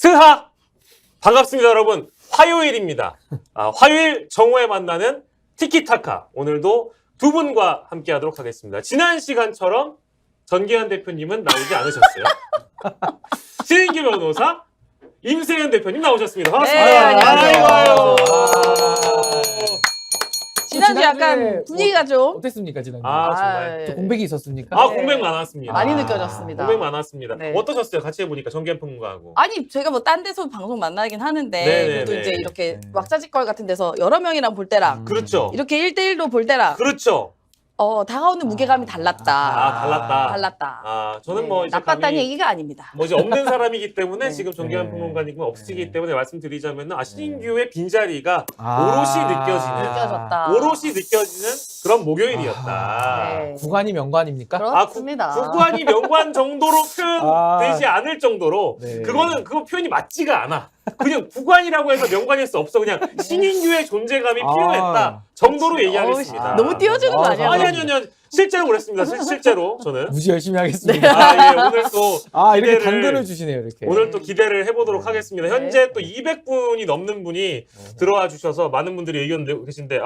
스하! 반갑습니다, 여러분. 화요일입니다. 화요일 정오에 만나는 티키타카. 오늘도 두 분과 함께 하도록 하겠습니다. 지난 시간처럼 전기현 대표님은 나오지 않으셨어요. 신인기 변호사, 임세현 대표님 나오셨습니다. 반갑습니다. 네, 안녕하세요. 아이고. 지난주 약간 분위기가 좀 어땠습니까 지난주? 정말. 또 공백이 있었습니까? 네. 공백 많았습니다. 많이 느껴졌습니다. 공백 많았습니다. 네. 어떠셨어요? 같이 해보니까 전기현 평론가하고. 아니 제가 뭐 딴 데서 방송 만나긴 하는데 네네네. 그래도 이제 이렇게 네. 왁자지껄 같은 데서 여러 명이랑 볼 때랑 그렇죠. 이렇게 1대1도 볼 때랑 그렇죠. 다가오는 무게감이 달랐다. 달랐다. 달랐다. 저는 네, 뭐 이제 나빴다는 감히 얘기가 아닙니다. 뭐 이제 없는 사람이기 때문에 네. 지금 정기현 네. 평론가님은 없으시기 네. 때문에 말씀드리자면 신인규의 빈자리가 아. 오롯이 느껴지는 느껴졌다. 오롯이 느껴지는 그런 목요일이었다. 네. 구관이 명관입니까? 그렇습니다. 구관이 명관 정도로 표현되지 않을 정도로 네. 그거 표현이 맞지가 않아. 그냥 구관이라고 해서 명관일 수 없어. 그냥 신인규의 존재감이 필요했다 정도로 얘기하겠습니다. 너무 띄워주는 거 아니야? 아니. 실제로 그랬습니다. 실제로 저는. 무지 열심히 하겠습니다. 오늘 또 이렇게 기대를- 당근을 주시네요 이렇게. 오늘 또 기대를 해보도록 네. 하겠습니다. 네. 현재 또 200분이 넘는 분이 들어와 주셔서 많은 분들이 의견 내고 계신데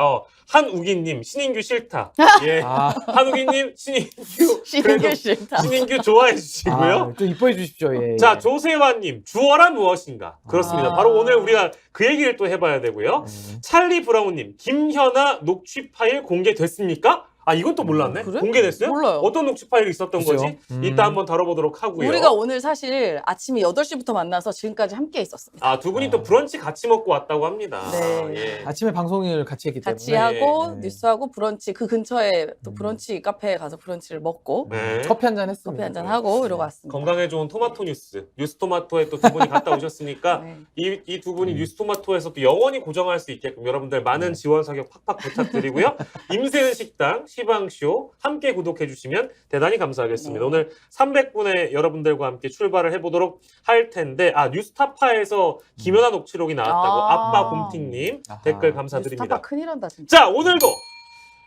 한우기님 신인규 싫다. 예, 한우기님 신인규 신인규 싫다. 신인규 좋아해 주시고요. 좀 이뻐해 주십시오. 예. 자 조세환님 주어란 무엇인가? 그렇습니다. 바로 오늘 우리가 그 얘기를 또 해봐야 되고요. 찰리 브라운님 김현아 녹취 파일 공개됐습니까? 이건 또 몰랐네. 그래? 공개됐어요? 몰라요. 어떤 녹취 파일이 있었던 글쎄요. 거지? 이따 한번 다뤄보도록 하고요. 우리가 오늘 사실 아침에 8시부터 만나서 지금까지 함께 있었습니다. 두 분이 또 브런치 같이 먹고 왔다고 합니다. 네. 예. 아침에 방송을 같이 했기 때문에. 같이 하고 네. 뉴스하고 브런치 그 근처에 또 브런치 카페에 가서 브런치를 먹고 네. 커피 한잔 했습니다. 커피 한잔 하고 이러고 왔습니다. 건강에 좋은 토마토 뉴스 토마토에 또 두 분이 갔다 오셨으니까 네. 이 두 분이 뉴스 토마토에서 또 영원히 고정할 수 있게끔 여러분들 많은 지원 사격 팍팍 부탁드리고요. 임세은 식당 시방쇼 함께 구독해 주시면 대단히 감사하겠습니다. 네. 오늘 300분의 여러분들과 함께 출발을 해보도록 할 텐데 뉴스타파에서 김연아 녹취록이 나왔다고 아빠 곰팅님 아하. 댓글 감사드립니다. 뉴스타파 큰일 한다 진짜. 자 오늘도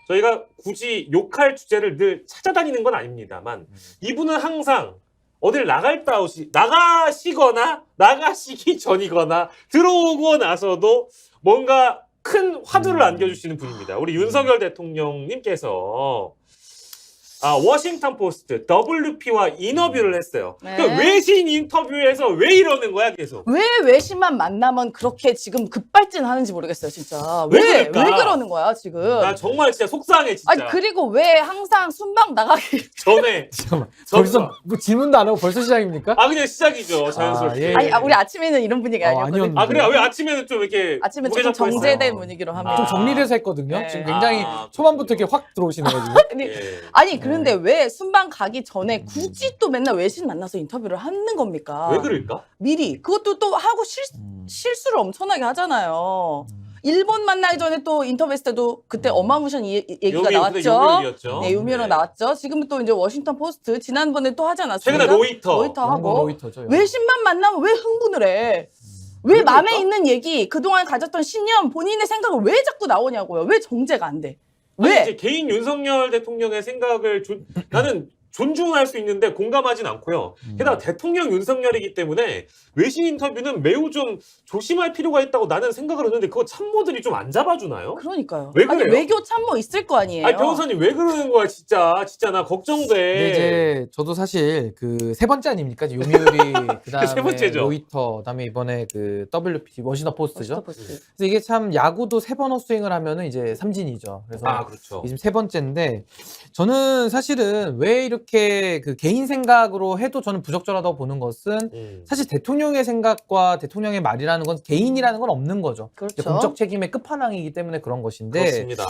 저희가 굳이 욕할 주제를 늘 찾아다니는 건 아닙니다만 이분은 항상 어딜 나가시거나 나가시기 전이거나 들어오고 나서도 뭔가 큰 화두를 안겨주시는 분입니다. 우리 윤석열 대통령님께서 워싱턴 포스트 WP와 인터뷰를 했어요. 네. 그 외신 인터뷰에서 왜 이러는 거야 계속? 왜 외신만 만나면 그렇게 지금 급발진하는지 모르겠어요 진짜. 왜 왜 그럴까? 그러는 거야 지금? 나 정말 진짜 속상해 진짜. 아니 그리고 왜 항상 순방 나가기 전에 잠깐만. 벌써 뭐 질문도 안 하고 벌써 시작입니까? 그냥 시작이죠 자연스럽게. 예. 아니 우리 아침에는 이런 분위기 아니었거든요. 아니었는데. 그래 왜 아침에는 좀 이렇게 아침에 무게 조금 잡고 했어요? 정제된 분위기로 하면 좀 정리돼서 했거든요. 네. 지금 굉장히 초반부터 이렇게 확 들어오시는 거지요. 근데 예. 아니 그런데 왜 순방 가기 전에 굳이 또 맨날 외신 만나서 인터뷰를 하는 겁니까? 왜 그럴까? 미리 그것도 또 하고 실수를 엄청나게 하잖아요. 일본 만나기 전에 또 인터뷰했을 때도 그때 어마무시한 얘기가 나왔죠. 요미우였죠. 네, 유미로 나왔죠. 지금은 또 이제 워싱턴 포스트 지난번에 또 하지 않았습니까? 최근에 로이터. 하고 로이터죠. 외신만 만나면 왜 흥분을 해? 왜 그러니까? 마음에 있는 얘기, 그동안 가졌던 신념, 본인의 생각을 왜 자꾸 나오냐고요? 왜 정제가 안 돼? 왜? 이제 개인 윤석열 대통령의 생각을 나는 존중할 수 있는데 공감하진 않고요. 게다가 대통령 윤석열이기 때문에 외신 인터뷰는 매우 좀 조심할 필요가 있다고 나는 생각을 했는데 그거 참모들이 좀 안 잡아주나요? 그러니까. 왜 아니, 그래요? 외교 참모 있을 거 아니에요? 아니 변호사님 왜 그러는 거야 진짜 나 걱정돼. 근데 이제 저도 사실 그 세 번째 아닙니까? 이제 요미우리 그다음에 세 번째죠. 로이터 그다음에 이번에 그 WP 워싱턴 포스트죠. 워싱턴 포스트. 그래서 이게 참 야구도 세 번 헛스윙을 하면은 이제 삼진이죠. 그래서 그렇죠. 이게 지금 세 번째인데 저는 사실은 왜 이렇게 그 개인 생각으로 해도 저는 부적절하다고 보는 것은 사실 대통령의 생각과 대통령의 말이라는 건 개인이라는 건 없는 거죠. 그렇죠. 이제 공적 책임의 끝판왕이기 때문에 그런 것인데 그렇습니다.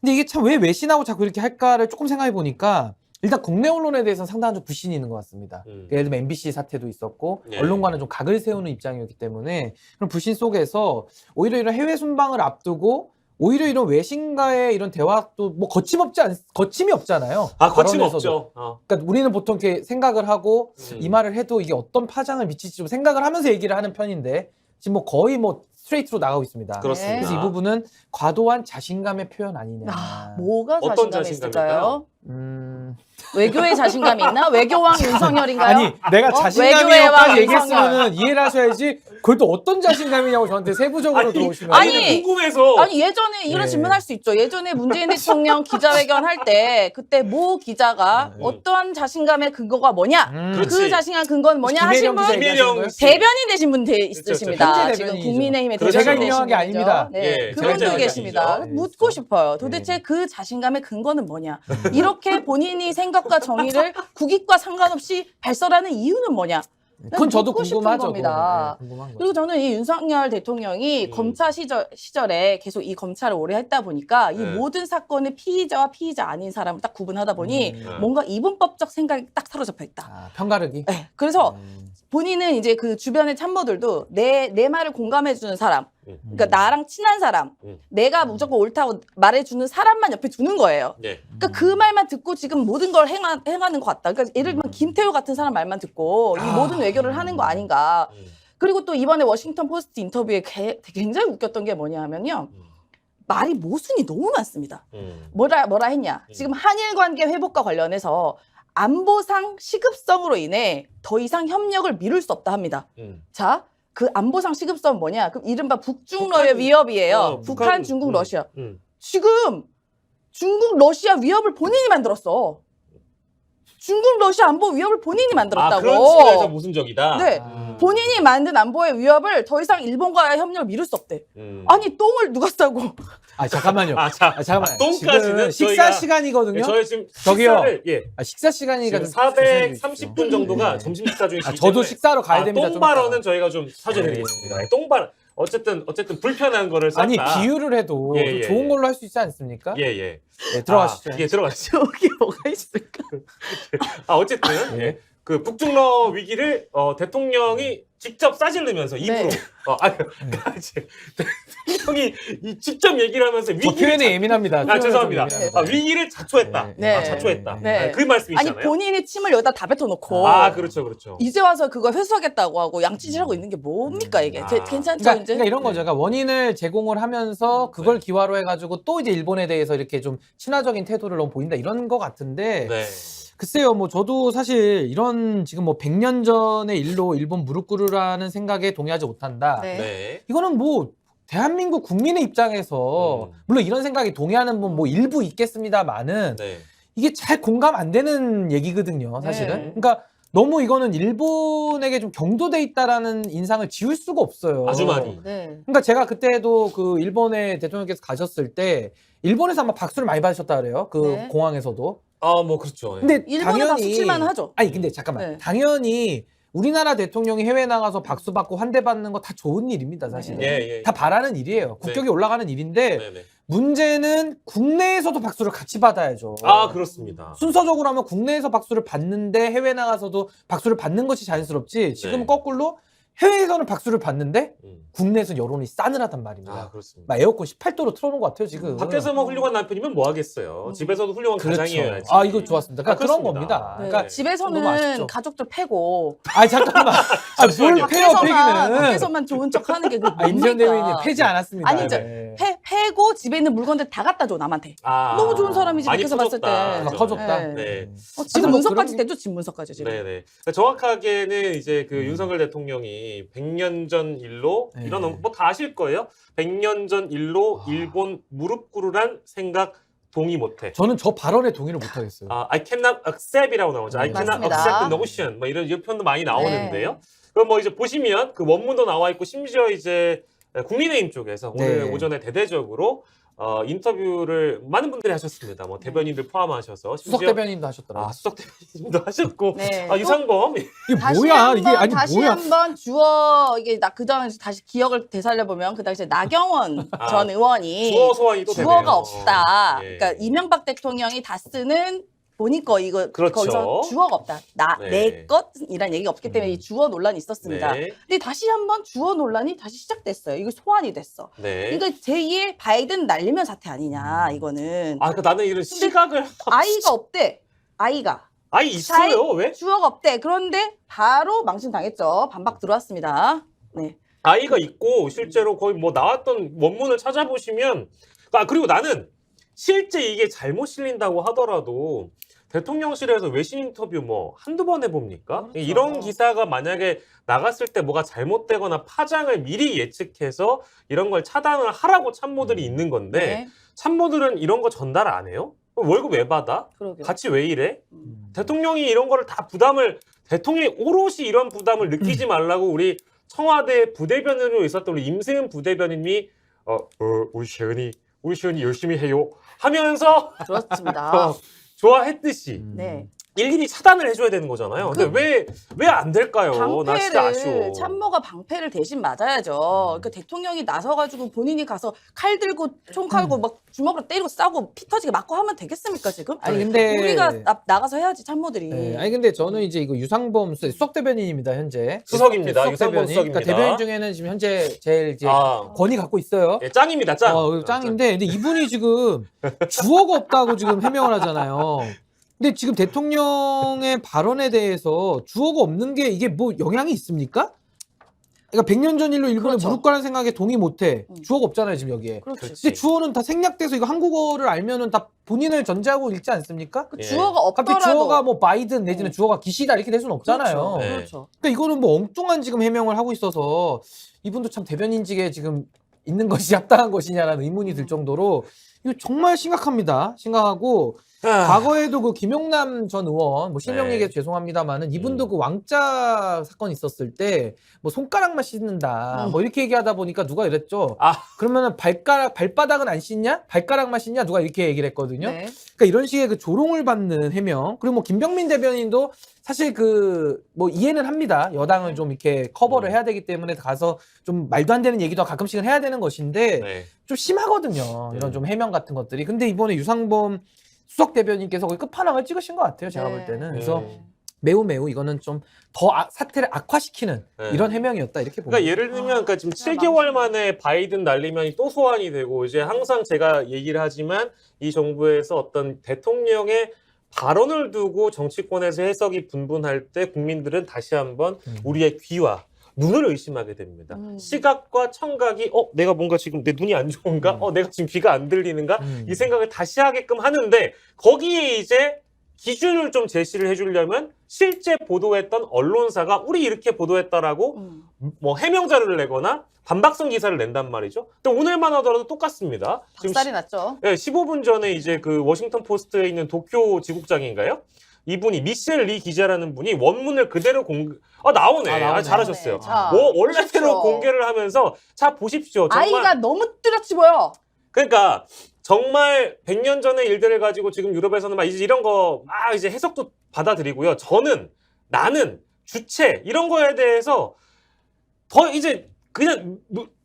근데 이게 참 왜 외신하고 자꾸 이렇게 할까를 조금 생각해 보니까 일단 국내 언론에 대해서는 상당한 좀 불신이 있는 것 같습니다. 예를 들면 MBC 사태도 있었고 네. 언론과는 좀 각을 세우는 입장이었기 때문에 그런 불신 속에서 오히려 이런 해외 순방을 앞두고 오히려 이런 외신과의 이런 대화도 뭐 거침이 없잖아요. 거침 발언에서도. 없죠. 그러니까 우리는 보통 이렇게 생각을 하고 이 말을 해도 이게 어떤 파장을 미칠지 좀 생각을 하면서 얘기를 하는 편인데 지금 뭐 거의 뭐 스트레이트로 나가고 있습니다. 그렇습니다. 그래서 이 부분은 과도한 자신감의 표현 아니냐. 뭐가 어떤 자신감이 있을까요? 음... 외교에 자신감이 있나? 외교왕 윤석열인가요? 아니 내가 외교의 왕 자신감이요까지 윤석열. 얘기했으면은 이해를 하셔야지 그걸 또 어떤 자신감이냐고 저한테 세부적으로 들어오시면 아니, 궁금해서. 아니 예전에 이런 네. 질문할 수 있죠. 예전에 문재인 대통령 기자회견 할 때 그때 모 기자가 어떠한 자신감의 근거가 뭐냐? 그렇지. 그 자신감 근거는 뭐냐 하신 김혜령 분 기자 얘기하시는 김혜령 거예요? 씨. 대변인 되신 분 있으십니다. 현재 지금 대변인이죠. 국민의힘의 그렇죠. 대변인 제가 유명한 게 되신 분이죠. 아닙니다. 네, 예, 그분도 제가 계십니다. 아니죠. 묻고 네. 싶어요. 도대체 그 자신감의 근거는 뭐냐? 이렇게 본인이 생각과 정의를 국익과 상관없이 발설하는 이유는 뭐냐? 그건 저도 묻고 싶은 궁금하죠. 겁니다. 그거는. 네, 궁금한 거죠. 그리고 저는 이 윤석열 대통령이 검사 시절에 계속 이 검찰을 오래 했다 보니까 이 네. 모든 사건의 피의자와 피의자 아닌 사람을 딱 구분하다 보니 네. 뭔가 이분법적 생각이 딱 사로잡혀 있다. 아, 편가르기. 네. 그래서 음. 본인은 이제 그 주변의 참모들도 내 말을 공감해주는 사람, 그러니까 나랑 친한 사람, 내가 무조건 옳다고 말해주는 사람만 옆에 두는 거예요. 예. 그러니까 그 말만 듣고 지금 모든 걸 행하는 것 같다. 그러니까 예를 들면 김태호 같은 사람 말만 듣고 이 모든 외교를 하는 거 아닌가. 그리고 또 이번에 워싱턴 포스트 인터뷰에 굉장히 웃겼던 게 뭐냐 하면요. 말이 모순이 너무 많습니다. 뭐라 했냐. 지금 한일 관계 회복과 관련해서 안보상 시급성으로 인해 더 이상 협력을 미룰 수 없다 합니다. 자, 그 안보상 시급성은 뭐냐? 그럼 이른바 북중러의 위협이에요. 북한, 중국, 러시아. 지금 중국, 러시아 위협을 본인이 만들었어. 중국, 러시아 안보 위협을 본인이 만들었다고. 아, 그런 측면에서 모순적이다. 네. 본인이 만든 안보의 위협을 더 이상 일본과의 협력을 미룰 수 없대. 아니, 똥을 누가 싸고. 아 잠깐만요. 똥까지는 잠깐만. 지금 식사 저희가- 시간이거든요. 저희 지금 저기요. 식사를 예. 식사 시간이니까 지금 좀 조심해 주십시오. 430분 정도가 네. 점심 식사 중이시기 저도 때문에 식사로 가야 됩니다. 똥 좀 발언은 이따가. 저희가 좀 사죄드리겠습니다. 똥 발언 어쨌든 불편한 거를 쌌다. 아니 비유를 해도 예, 좀 예, 좋은 예. 걸로 할 수 있지 않습니까? 예. 네, 들어가시죠. 예, 들어가시죠. 저기 뭐가 있을까? 어쨌든 예. 예. 그 북중러 위기를 대통령이 직접 싸질르면서 입으로 네. 대통령이 직접 얘기를 하면서 저 위기를 표현에 예민합니다. 표현에 좀 죄송합니다. 예민합니다. 위기를 자초했다. 네. 자초했다. 네. 그 말씀이시잖아요. 아니, 본인이 침을 여기다 다 뱉어놓고. 그렇죠. 이제 와서 그거 회수하겠다고 하고 양치질하고 있는 게 뭡니까 이게? 괜찮죠 그러니까, 이제? 이런 거죠. 그러니까 원인을 제공을 하면서 그걸 기화로 해가지고 또 이제 일본에 대해서 이렇게 좀 친화적인 태도를 너무 보인다 이런 거 같은데 네. 글쎄요, 뭐 저도 사실 이런 지금 뭐 100년 전의 일로 일본 무릎 꿇으라는 생각에 동의하지 못한다. 네. 네. 이거는 뭐 대한민국 국민의 입장에서 물론 이런 생각이 동의하는 분 뭐 일부 있겠습니다만은 네. 이게 잘 공감 안 되는 얘기거든요, 사실은. 네. 그러니까 너무 이거는 일본에게 좀 경도돼 있다라는 인상을 지울 수가 없어요. 아주 많이. 네. 그러니까 제가 그때도 그 일본에 대통령께서 가셨을 때 일본에서 아마 박수를 많이 받으셨다 그래요. 그 네. 공항에서도. 뭐 그렇죠. 예. 근데 일본은 박수 칠만 하죠. 아니 근데 잠깐만. 네. 당연히 우리나라 대통령이 해외 나가서 박수 받고 환대 받는 거 다 좋은 일입니다, 사실은. 예. 다 바라는 일이에요. 국격이 올라가는 일인데 네. 문제는 국내에서도 박수를 같이 받아야죠. 그렇습니다. 순서적으로 하면 국내에서 박수를 받는데 해외 나가서도 박수를 받는 것이 자연스럽지. 지금 네. 거꾸로 해외에서는 박수를 받는데 음. 국내에서는 여론이 싸늘하단 말입니다. 그렇습니다. 막 에어컨 18도로 틀어놓은 것 같아요 지금. 밖에서만 훌륭한 남편이면 뭐 하겠어요. 집에서도 훌륭한 그렇죠. 가장이어야지. 이거 좋았습니다. 그러니까 그런 그렇습니다. 겁니다. 네. 그러니까 집에서는 너무 아쉽죠. 가족들 패고 잠깐만. 뭘 패요 패기는. 밖에서만 좋은 척하는 게 뭡니까? 임지연 대변인님 패지 않았습니다. 아니, 네. 패고 집에 있는 물건들 다 갖다 줘 남한테. 너무 좋은 사람이지 많이 밖에서 봤을 때. 커졌다. 커졌다. 네. 네. 집 뭐 문서까지 그런- 대죠 집 문서까지 지금. 네네. 그러니까 정확하게는 이제 그 윤석열 대통령이 100년 전 일로 네. 이런 뭐 다 아실 거예요. 100년 전 일로 일본 무릎 꿇으란 생각 동의 못해. 저는 저 발언에 동의를 못 하겠어요. I cannot accept이라고 나오죠. I 네. cannot 맞습니다. accept the notion. 뭐 이런 표현도 많이 나오는데요. 그럼 뭐 이제 보시면 그 원문도 나와 있고 심지어 이제 국민의힘 쪽에서 오늘 네. 오전에 대대적으로 인터뷰를 많은 분들이 하셨습니다. 뭐 대변인들 포함하셔서 수석 심지어 대변인도 하셨더라고요. 수석 대변인도 하셨고 네. 유상범 이게 다시 뭐야? 한번, 이게 아니 다시 뭐야? 한번 이게 그 당시 다시 기억을 되살려 보면 그 당시에 나경원 전 의원이 주어 소환이 또 주어가 되네요. 없다. 예. 그러니까 이명박 대통령이 다 쓰는 본인 거 이거 그렇죠. 거기서 주어가 없다. 네. 내 것이란 얘기가 없기 때문에 이 주어 논란이 있었습니다. 네. 근데 다시 한번 주어 논란이 다시 시작됐어요. 이거 소환이 됐어. 네. 이거 제2의 바이든 날리면 사태 아니냐 이거는. 그러니까 나는 이런 시각을 아이가 없대. 아이가. 아이 있어요. 왜? 주어가 없대. 그런데 바로 망신당했죠. 반박 들어왔습니다. 네. 아이가 있고 실제로 거의 뭐 나왔던 원문을 찾아보시면 그리고 나는 실제 이게 잘못 실린다고 하더라도 대통령실에서 외신 인터뷰 뭐 한두 번 해봅니까? 그렇죠. 이런 기사가 만약에 나갔을 때 뭐가 잘못되거나 파장을 미리 예측해서 이런 걸 차단을 하라고 참모들이 있는 건데 네. 참모들은 이런 거 전달 안 해요? 월급 왜 받아? 그러게요. 같이 왜 이래? 음. 대통령이 이런 거를 다 대통령이 오롯이 이런 부담을 느끼지 말라고 우리 청와대 부대변인으로 있었던 우리 임세은 부대변인이 우리 시은이 열심히 해요 하면서 그렇습니다. 좋아했듯이 네. 일일이 차단을 해줘야 되는 거잖아요. 근데 왜 안 될까요? 나 진짜 아쉬워. 방패를 참모가 방패를 대신 맞아야죠. 그러니까 대통령이 나서가지고 본인이 가서 칼 들고 총 칼고 막 주먹으로 때리고 싸고 피 터지게 맞고 하면 되겠습니까 지금? 아니 근데 우리가 나가서 해야지 참모들이. 네, 아니 근데 저는 이제 이거 유상범 수석 대변인입니다 현재. 수석입니다. 수석 유상범 대변인. 수석입니다. 그러니까 대변인 중에는 지금 현재 제일 이제 아, 권위 갖고 있어요. 예, 짱입니다. 짱. 짱인데 근데 이분이 지금 주어가 없다고 지금 해명을 하잖아요. 근데 지금 대통령의 발언에 대해서 주어가 없는 게 이게 뭐 영향이 있습니까? 그러니까 100년 전 일로 일본에 그렇죠. 무릎 꿇는 생각에 동의 못해. 주어가 없잖아요 지금 여기에. 그렇지. 그렇지. 근데 주어는 다 생략돼서 이거 한국어를 알면은 다 본인을 전제하고 읽지 않습니까? 그 예. 주어가 갑자기 없더라도. 주어가 뭐 바이든 내지는 주어가 기시다 이렇게 될 수는 없잖아요. 그렇죠. 네. 그렇죠. 그러니까 이거는 뭐 엉뚱한 지금 해명을 하고 있어서 이분도 참 대변인직에 지금 있는 것이 합당한 것이냐라는 의문이 들 정도로 이거 정말 심각합니다. 심각하고 과거에도 그 김용남 전 의원 뭐 실명 네. 얘기해서 죄송합니다만은 이분도 그 왕자 사건 있었을 때 뭐 손가락만 씻는다 뭐 이렇게 얘기하다 보니까 누가 이랬죠. 그러면은 발바닥은 안 씻냐? 발가락만 씻냐? 누가 이렇게 얘기를 했거든요. 네. 그러니까 이런 식의 그 조롱을 받는 해명 그리고 뭐 김병민 대변인도 사실 그 뭐 이해는 합니다. 여당을 좀 이렇게 커버를 해야 되기 때문에 가서 좀 말도 안 되는 얘기도 가끔씩은 해야 되는 것인데 네. 좀 심하거든요. 이런 좀 해명 같은 것들이. 근데 이번에 유상범 수석 대변인께서 거의 끝판왕을 찍으신 것 같아요. 제가 볼 때는. 그래서 매우 이거는 좀 더 사태를 악화시키는 네. 이런 해명이었다 이렇게 봅니다. 그러니까 예를 들면 그러니까 지금 7개월 만에 바이든 날리면이 또 소환이 되고 이제 항상 제가 얘기를 하지만 이 정부에서 어떤 대통령의 발언을 두고 정치권에서 해석이 분분할 때 국민들은 다시 한번 우리의 귀와 눈을 의심하게 됩니다. 시각과 청각이 내가 뭔가 지금 내 눈이 안 좋은가? 내가 지금 귀가 안 들리는가? 이 생각을 다시 하게끔 하는데 거기에 이제 기준을 좀 제시를 해주려면 실제 보도했던 언론사가 우리 이렇게 보도했다라고 뭐 해명 자료를 내거나 반박성 기사를 낸단 말이죠. 근데 오늘만 하더라도 똑같습니다. 박살이 났죠. 15분 전에 이제 그 워싱턴 포스트에 있는 도쿄 지국장인가요? 이분이 미셸 리 기자라는 분이 원문을 그대로 나오네. 나오네. 잘하셨어요. 자, 원래대로 보십시오. 공개를 하면서 자 보십시오. 정말 아이가 너무 뚜렷이 보여. 그러니까 정말 100년 전의 일들을 가지고 지금 유럽에서는 막 이제 이런 거 막 이제 해석도 받아들이고요. 나는 주체 이런 거에 대해서 더 이제 그냥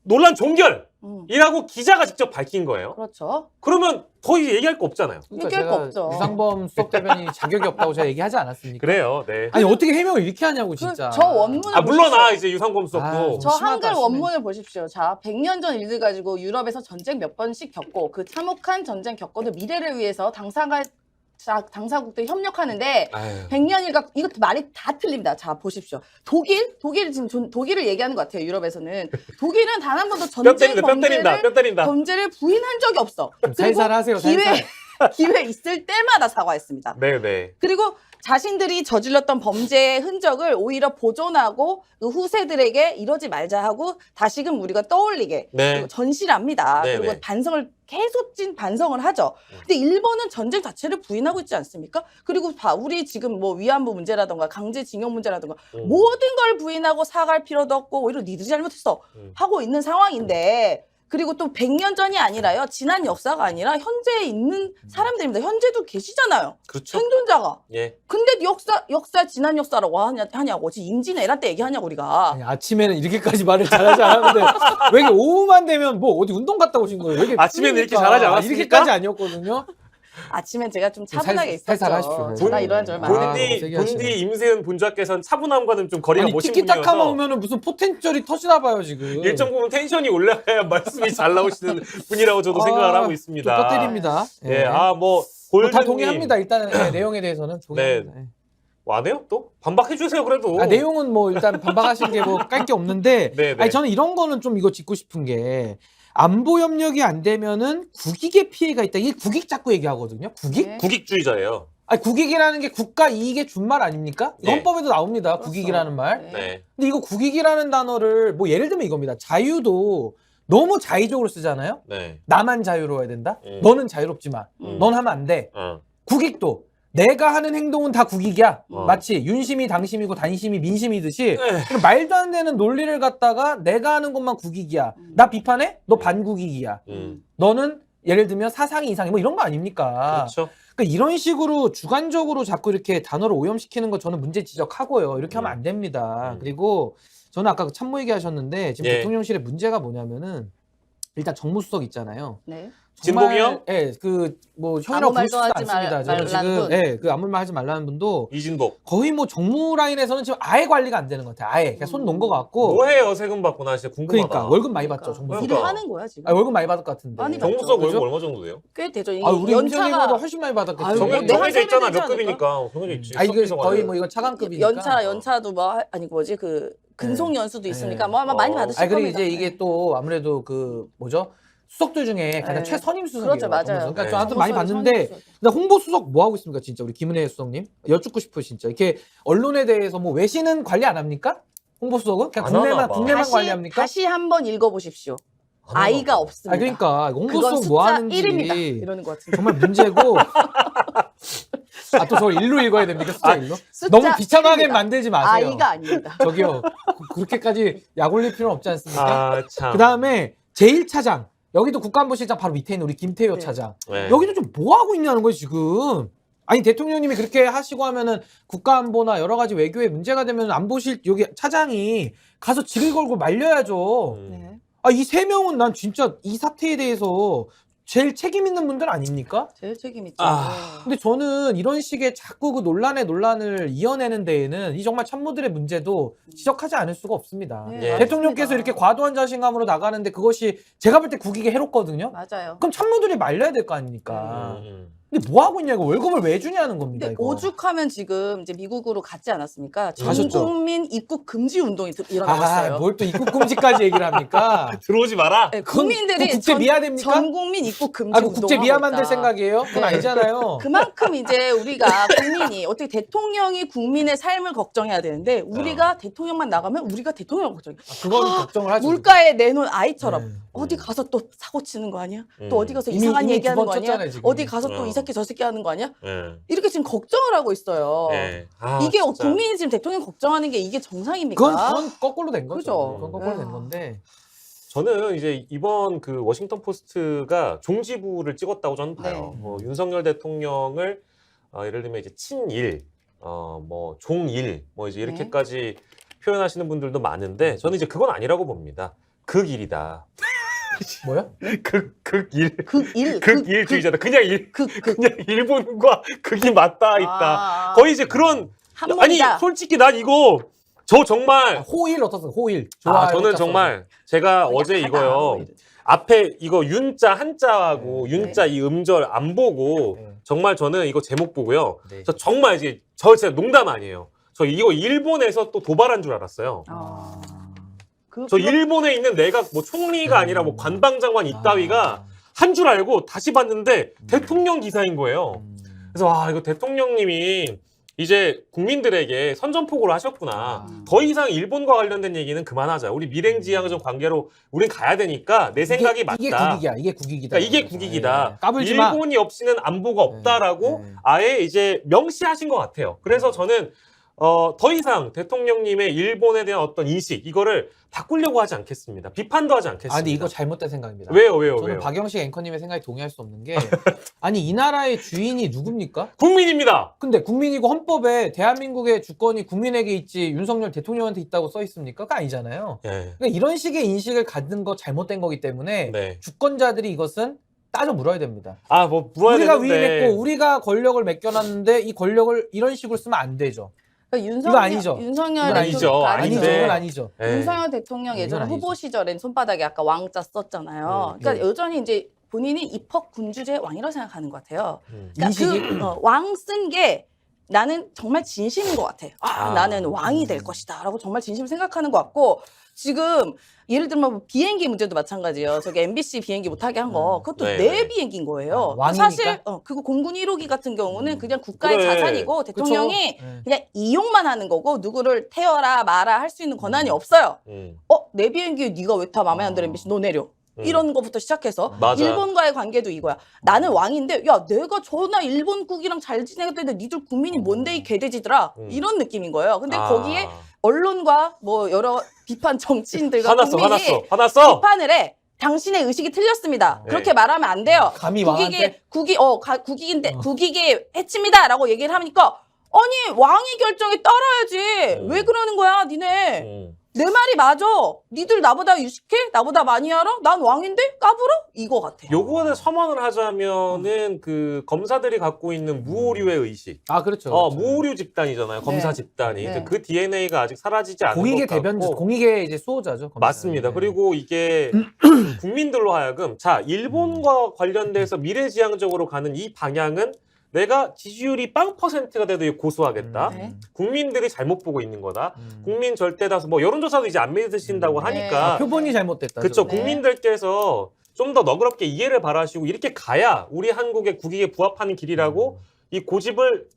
논란 종결이라고 기자가 직접 밝힌 거예요. 그렇죠. 그러면 더 이제 얘기할 거 없잖아요. 그러니까 얘기할 거 제가 없죠. 유상범 수석 대변인이 자격이 없다고 제가 얘기하지 않았습니까? 그래요. 네. 아니 어떻게 해명을 이렇게 하냐고 진짜. 저 원문을 물러나 보십시오. 이제 유상범 수석도. 저 심하다, 한글 심해. 원문을 보십시오. 자, 100년 전 일들 가지고 유럽에서 전쟁 몇 번씩 겪고 그 참혹한 전쟁 겪어도 미래를 위해서 당사국들이 협력하는데 아유. 100년 일각 이거 말이 다 틀립니다. 자, 보십시오. 독일 지금 독일을 얘기하는 것 같아요. 유럽에서는 독일은 단 한 번도 뼈 전쟁 때린다. 뼈 때린다. 범죄를 부인한 적이 없어. 살살 하세요. 살살. 기회 있을 때마다 사과했습니다. 네네. 그리고 자신들이 저질렀던 범죄의 흔적을 오히려 보존하고 그 후세들에게 이러지 말자 하고 다시금 우리가 떠올리게 네. 그리고 전시를 합니다. 네, 그리고 네. 반성을 계속 반성을 하죠. 근데 일본은 전쟁 자체를 부인하고 있지 않습니까? 그리고 우리 지금 뭐 위안부 문제라든가 강제징용 문제라든가 모든 걸 부인하고 사과할 필요도 없고 오히려 니들이 잘못했어 하고 있는 상황인데 그리고 또 100년 전이 아니라요. 지난 역사가 아니라 현재에 있는 사람들입니다. 현재도 계시잖아요. 그렇죠. 생존자가. 예. 근데 역사 지난 역사라고 하냐고. 지금 임진왜란 이란 때 얘기하냐고 우리가. 아니, 아침에는 이렇게까지 말을 잘하지 않았는데 왜 이렇게 오후만 되면 뭐 어디 운동 갔다 오신 거예요? 왜 이렇게 아침에는 이렇게 풀리니까. 잘하지 않았습니까? 이렇게까지 아니었거든요. 아침엔 제가 좀 차분하게 있었죠. 살살 하십시오. 나 이러한 줄 많아요. 세게 하시네. 본디 임세은 본좌께서는 차분함과는 좀 거리가 아니 모신 티키타카만 분이어서 오면은 무슨 포텐셜이 터지나 봐요 지금. 일정 부분 텐션이 올라가야 말씀이 잘 나오시는 분이라고 저도 생각을 하고 있습니다. 또 때립니다. 예, 뭐 골든님. 다 동의합니다. 일단은 네, 내용에 대해서는 동의합니다. 예. 안 해요? 또 반박해 주세요. 그래도. 내용은 뭐 일단 반박하신 게 뭐 깔 게 없는데 네, 네. 아니 저는 이런 거는 좀 이거 짚고 싶은 게 안보 협력이 안 되면은 국익에 피해가 있다. 이게 국익 자꾸 얘기하거든요. 국익? 네. 국익주의자예요. 아니 국익이라는 게 국가 이익에 준 말 아닙니까? 네. 헌법에도 나옵니다. 그렇죠. 국익이라는 말. 네. 네. 근데 이거 국익이라는 단어를 뭐 예를 들면 이겁니다. 자유도 너무 자의적으로 쓰잖아요. 네. 나만 자유로워야 된다. 음. 너는 자유롭지 마. 음. 넌 하면 안 돼. 국익도 내가 하는 행동은 다 국익이야. 어. 마치 윤심이 당심이고 단심이 민심이듯이 에. 그런 말도 안 되는 논리를 갖다가 내가 하는 것만 국익이야. 나 비판해? 너 반국익이야. 너는 예를 들면 사상이 이상해. 뭐 이런 거 아닙니까? 그렇죠. 그러니까 이런 식으로 주관적으로 자꾸 이렇게 단어를 오염시키는 거 저는 문제 지적하고요. 이렇게 하면 안 됩니다. 그리고 저는 아까 그 참모 얘기하셨는데 지금 예. 대통령실의 문제가 뭐냐면은 일단 정무수석 있잖아요. 네. 진복이요? 예, 그 뭐 아무 형이라고 부를 말도 수도 하지 않습니다. 저는 말라는 지금 분. 예, 그 아무 말 하지 말라는 분도 이진복. 거의 뭐 정무 라인에서는 지금 아예 관리가 안 되는 것 같아요. 아예 그냥 손 놓은 것 같고. 뭐해요 세금 받고 나 진짜 궁금하다. 그러니까 월급 많이 받죠. 정무수석. 그러니까. 일을 하는 거야 지금. 월급 많이 받을 것 같은데. 많이 정무수석 그죠? 월급 얼마 정도 돼요? 꽤 되죠. 이 우리 연차가 연차가 훨씬 많이 받았겠죠. 아유, 정해, 뭐 내가 정해져 있잖아. 세배 몇 되지 급이니까. 정해져 있지. 이거 수석비서 거의 관련. 뭐 이건 차관급이니까. 연차도 뭐 아니고 뭐지 그 근속 연수도 있으니까 네. 뭐 아마 많이 받으실 그리고 겁니다. 이제 이게 또 아무래도 그 뭐죠? 수석들 중에 가장 네. 최선임 수석이에요. 그렇죠, 맞아요. 그러니까 네. 저한테 많이 정무수석이 봤는데 선임 수석. 근데 홍보 수석 뭐 하고 있습니까, 진짜 우리 김은혜 수석님? 여쭙고 싶어 진짜. 이렇게 언론에 대해서 뭐 외신은 관리 안 합니까? 홍보 수석은 그냥 안 하나 봐. 국내만 관리합니까? 다시 한번 읽어보십시오. 아이가 없습니다. 그러니까 홍보 그건 수석 뭐 숫자 하는지 1입니다. 이러는 것 같은데. 정말 문제고. 또 저걸 일로 읽어야 됩니까? 숫자 일로? 숫자 너무 비참하게 1입니다. 만들지 마세요. 아이가 아닙니다. 저기요. 그렇게까지 약 올릴 필요는 없지 않습니까? 아 참. 그 다음에 제1차장. 여기도 국가안보실장 바로 밑에 있는 우리 김태효 네. 차장. 네. 여기도 좀 뭐 하고 있냐는 거예요, 지금. 아니, 대통령님이 그렇게 하시고 하면은 국가안보나 여러 가지 외교에 문제가 되면 안보실 여기 차장이 가서 직을 걸고 말려야죠. 네. 이 세 명은 난 진짜 이 사태에 대해서 제일 책임 있는 분들 아닙니까? 제일 책임 있죠. 아. 근데 저는 이런 식의 자꾸 그 논란을 이어내는 데에는 이 정말 참모들의 문제도 지적하지 않을 수가 없습니다. 네, 예. 대통령께서 맞습니다. 이렇게 과도한 자신감으로 나가는데 그것이 제가 볼 때 국익에 해롭거든요. 맞아요. 그럼 참모들이 말려야 될 거 아닙니까? 음. 근데 뭐 하고 있냐고 월급을 왜 주냐는 겁니다. 근데 이거. 오죽하면 지금 이제 미국으로 갔지 않았습니까? 가셨죠. 전국민 입국 금지 운동이 일어나고 있어요. 뭘 또 입국 금지까지 얘기를 합니까? 들어오지 마라. 네, 그건 국민들이 국제 미아 됩니까? 전 국민 입국 금지 그 운동 국제 미아 만들 생각이에요? 그건 네. 아니잖아요. 그만큼 이제 우리가 국민이 어떻게 대통령이 국민의 삶을 걱정해야 되는데 우리가 대통령만 나가면 우리가 대통령을 걱정해. 그건 걱정을 하죠. 물가에 내놓은 아이처럼 네. 어디 가서 또 사고 치는 거 아니야? 음. 또 어디 가서 이미 이상한 두 얘기하는 번 거 아니야? 쳤잖아요, 지금. 어디 가서 또 어. 이 새끼 저 새끼 하는 거 아니야? 예. 이렇게 지금 걱정을 하고 있어요. 예. 아, 이게 진짜. 국민이 지금 대통령 걱정하는 게 이게 정상입니까? 그건 거꾸로 된 거죠. 그죠. 그건 거꾸로 된 아. 건데. 저는 이제 이번 그 워싱턴 포스트가 종지부를 찍었다고 저는 봐요. 네. 윤석열 대통령을 예를 들면 이제 친일, 뭐 종일, 뭐 이제 이렇게까지 표현하시는 분들도 많은데 저는 이제 그건 아니라고 봅니다. 극일이다. 뭐야? 극일. 극일. 극일주의자다. 그냥 그냥 일본과 극이 맞닿아 있다. 아. 거의 이제 그런 아니 한몸이다. 솔직히 난 이거 저 정말 호일 어떻습니까? 호일. 저는 정말 제가 어제 약하다, 이거요. 오히려. 앞에 이거 윤자 한자하고 네. 윤자 이 음절 안 보고 네. 정말 저는 이거 제목 보고요. 네. 저 정말 이제 저 진짜 농담 아니에요. 저 이거 일본에서 또 도발한 줄 알았어요. 아. 저 일본에 있는 내각 뭐 총리가 아니라 뭐 관방장관 이따위가 한 줄 알고 다시 봤는데 대통령 기사인 거예요. 그래서 이거 대통령님이 이제 국민들에게 선전포고를 하셨구나. 더 이상 일본과 관련된 얘기는 그만하자. 우리 밀행지향적 관계로 우린 가야 되니까 내 생각이 맞다. 이게 국익이야. 이게 국익이다. 그러니까 이게 국익이다. 예. 까불지 마. 일본이 없이는 안보가 없다라고 네. 아예 이제 명시하신 것 같아요. 그래서 저는 더 이상 대통령님의 일본에 대한 어떤 인식 이거를 바꾸려고 하지 않겠습니다. 비판도 하지 않겠습니다. 근데 이거 잘못된 생각입니다. 왜요? 저는 왜요? 박영식 앵커님의 생각에 동의할 수 없는 게 아니 이 나라의 주인이 누굽니까? 국민입니다. 근데 국민이고 헌법에 대한민국의 주권이 국민에게 있지 윤석열 대통령한테 있다고 써 있습니까? 그거 아니잖아요. 예. 그러니까 이런 식의 인식을 갖는 거 잘못된 거기 때문에 네. 주권자들이 이것은 따져 물어야 됩니다. 뭐 물어야 우리가 되는데. 위임했고 우리가 권력을 맡겨놨는데 이 권력을 이런 식으로 쓰면 안 되죠. 그러니까 이거 아니죠. 윤석열 이건 아니죠. 대통령- 아니죠. 아닌데. 이건 아니죠. 예. 윤석열 대통령 예전에 이건 후보 아니죠. 시절엔 손바닥에 아까 왕자 썼잖아요. 그러니까 네. 여전히 이제 본인이 입헌 군주제 왕이라고 생각하는 것 같아요. 음. 그러니까 인식이? 왕 쓴 게 나는 정말 진심인 것 같아. 나는 왕이 될 것이다 라고 정말 진심 생각하는 것 같고 지금 예를 들면 뭐 비행기 문제도 마찬가지예요. 저기 MBC 비행기 못하게 한 거 그것도 네, 내 네. 비행기인 거예요. 왕이니까? 사실 그거 공군 1호기 같은 경우는 그냥 국가의 그래. 자산이고 대통령이 그쵸? 네. 그냥 이용만 하는 거고 누구를 태워라 마라 할 수 있는 권한이 없어요. 내 비행기에 네가 왜 타 마음에 안 들어 MBC 너 내려. 이런 거부터 시작해서 맞아. 일본과의 관계도 이거야. 나는 왕인데 야 내가 전화 일본국이랑 잘 지내겠다는데 니들 국민이 뭔데 이 개돼지들아 이런 느낌인 거예요. 근데 거기에 언론과 뭐 여러 비판 정치인들과 국민이 화났어. 비판을 해. 당신의 의식이 틀렸습니다. 네. 그렇게 말하면 안 돼요. 감히 왕한테? 국익의 해칩니다라고 얘기를 하니까 아니 왕의 결정에 따라야지. 왜 그러는 거야, 니네? 내 말이 맞아. 니들 나보다 유식해? 나보다 많이 알아? 난 왕인데? 까불어? 이거 같아. 요거는 첨언을 하자면은 그 검사들이 갖고 있는 무오류의 의식. 그렇죠. 그렇죠. 무오류 집단이잖아요. 검사 네. 집단이. 네. 그 DNA가 아직 사라지지 않은 공익의 것 같고. 대변자, 공익의 이제 수호자죠. 검사는. 맞습니다. 네. 그리고 이게 국민들로 하여금 자 일본과 관련돼서 미래지향적으로 가는 이 방향은 내가 지지율이 0%가 돼도 고수하겠다. 네. 국민들이 잘못 보고 있는 거다. 국민 절대다수 뭐 여론조사도 이제 안 믿으신다고 네. 하니까 표본이 잘못됐다. 그렇죠. 네. 국민들께서 좀 더 너그럽게 이해를 바라시고 이렇게 가야 우리 한국의 국익에 부합하는 길이라고 이 고집을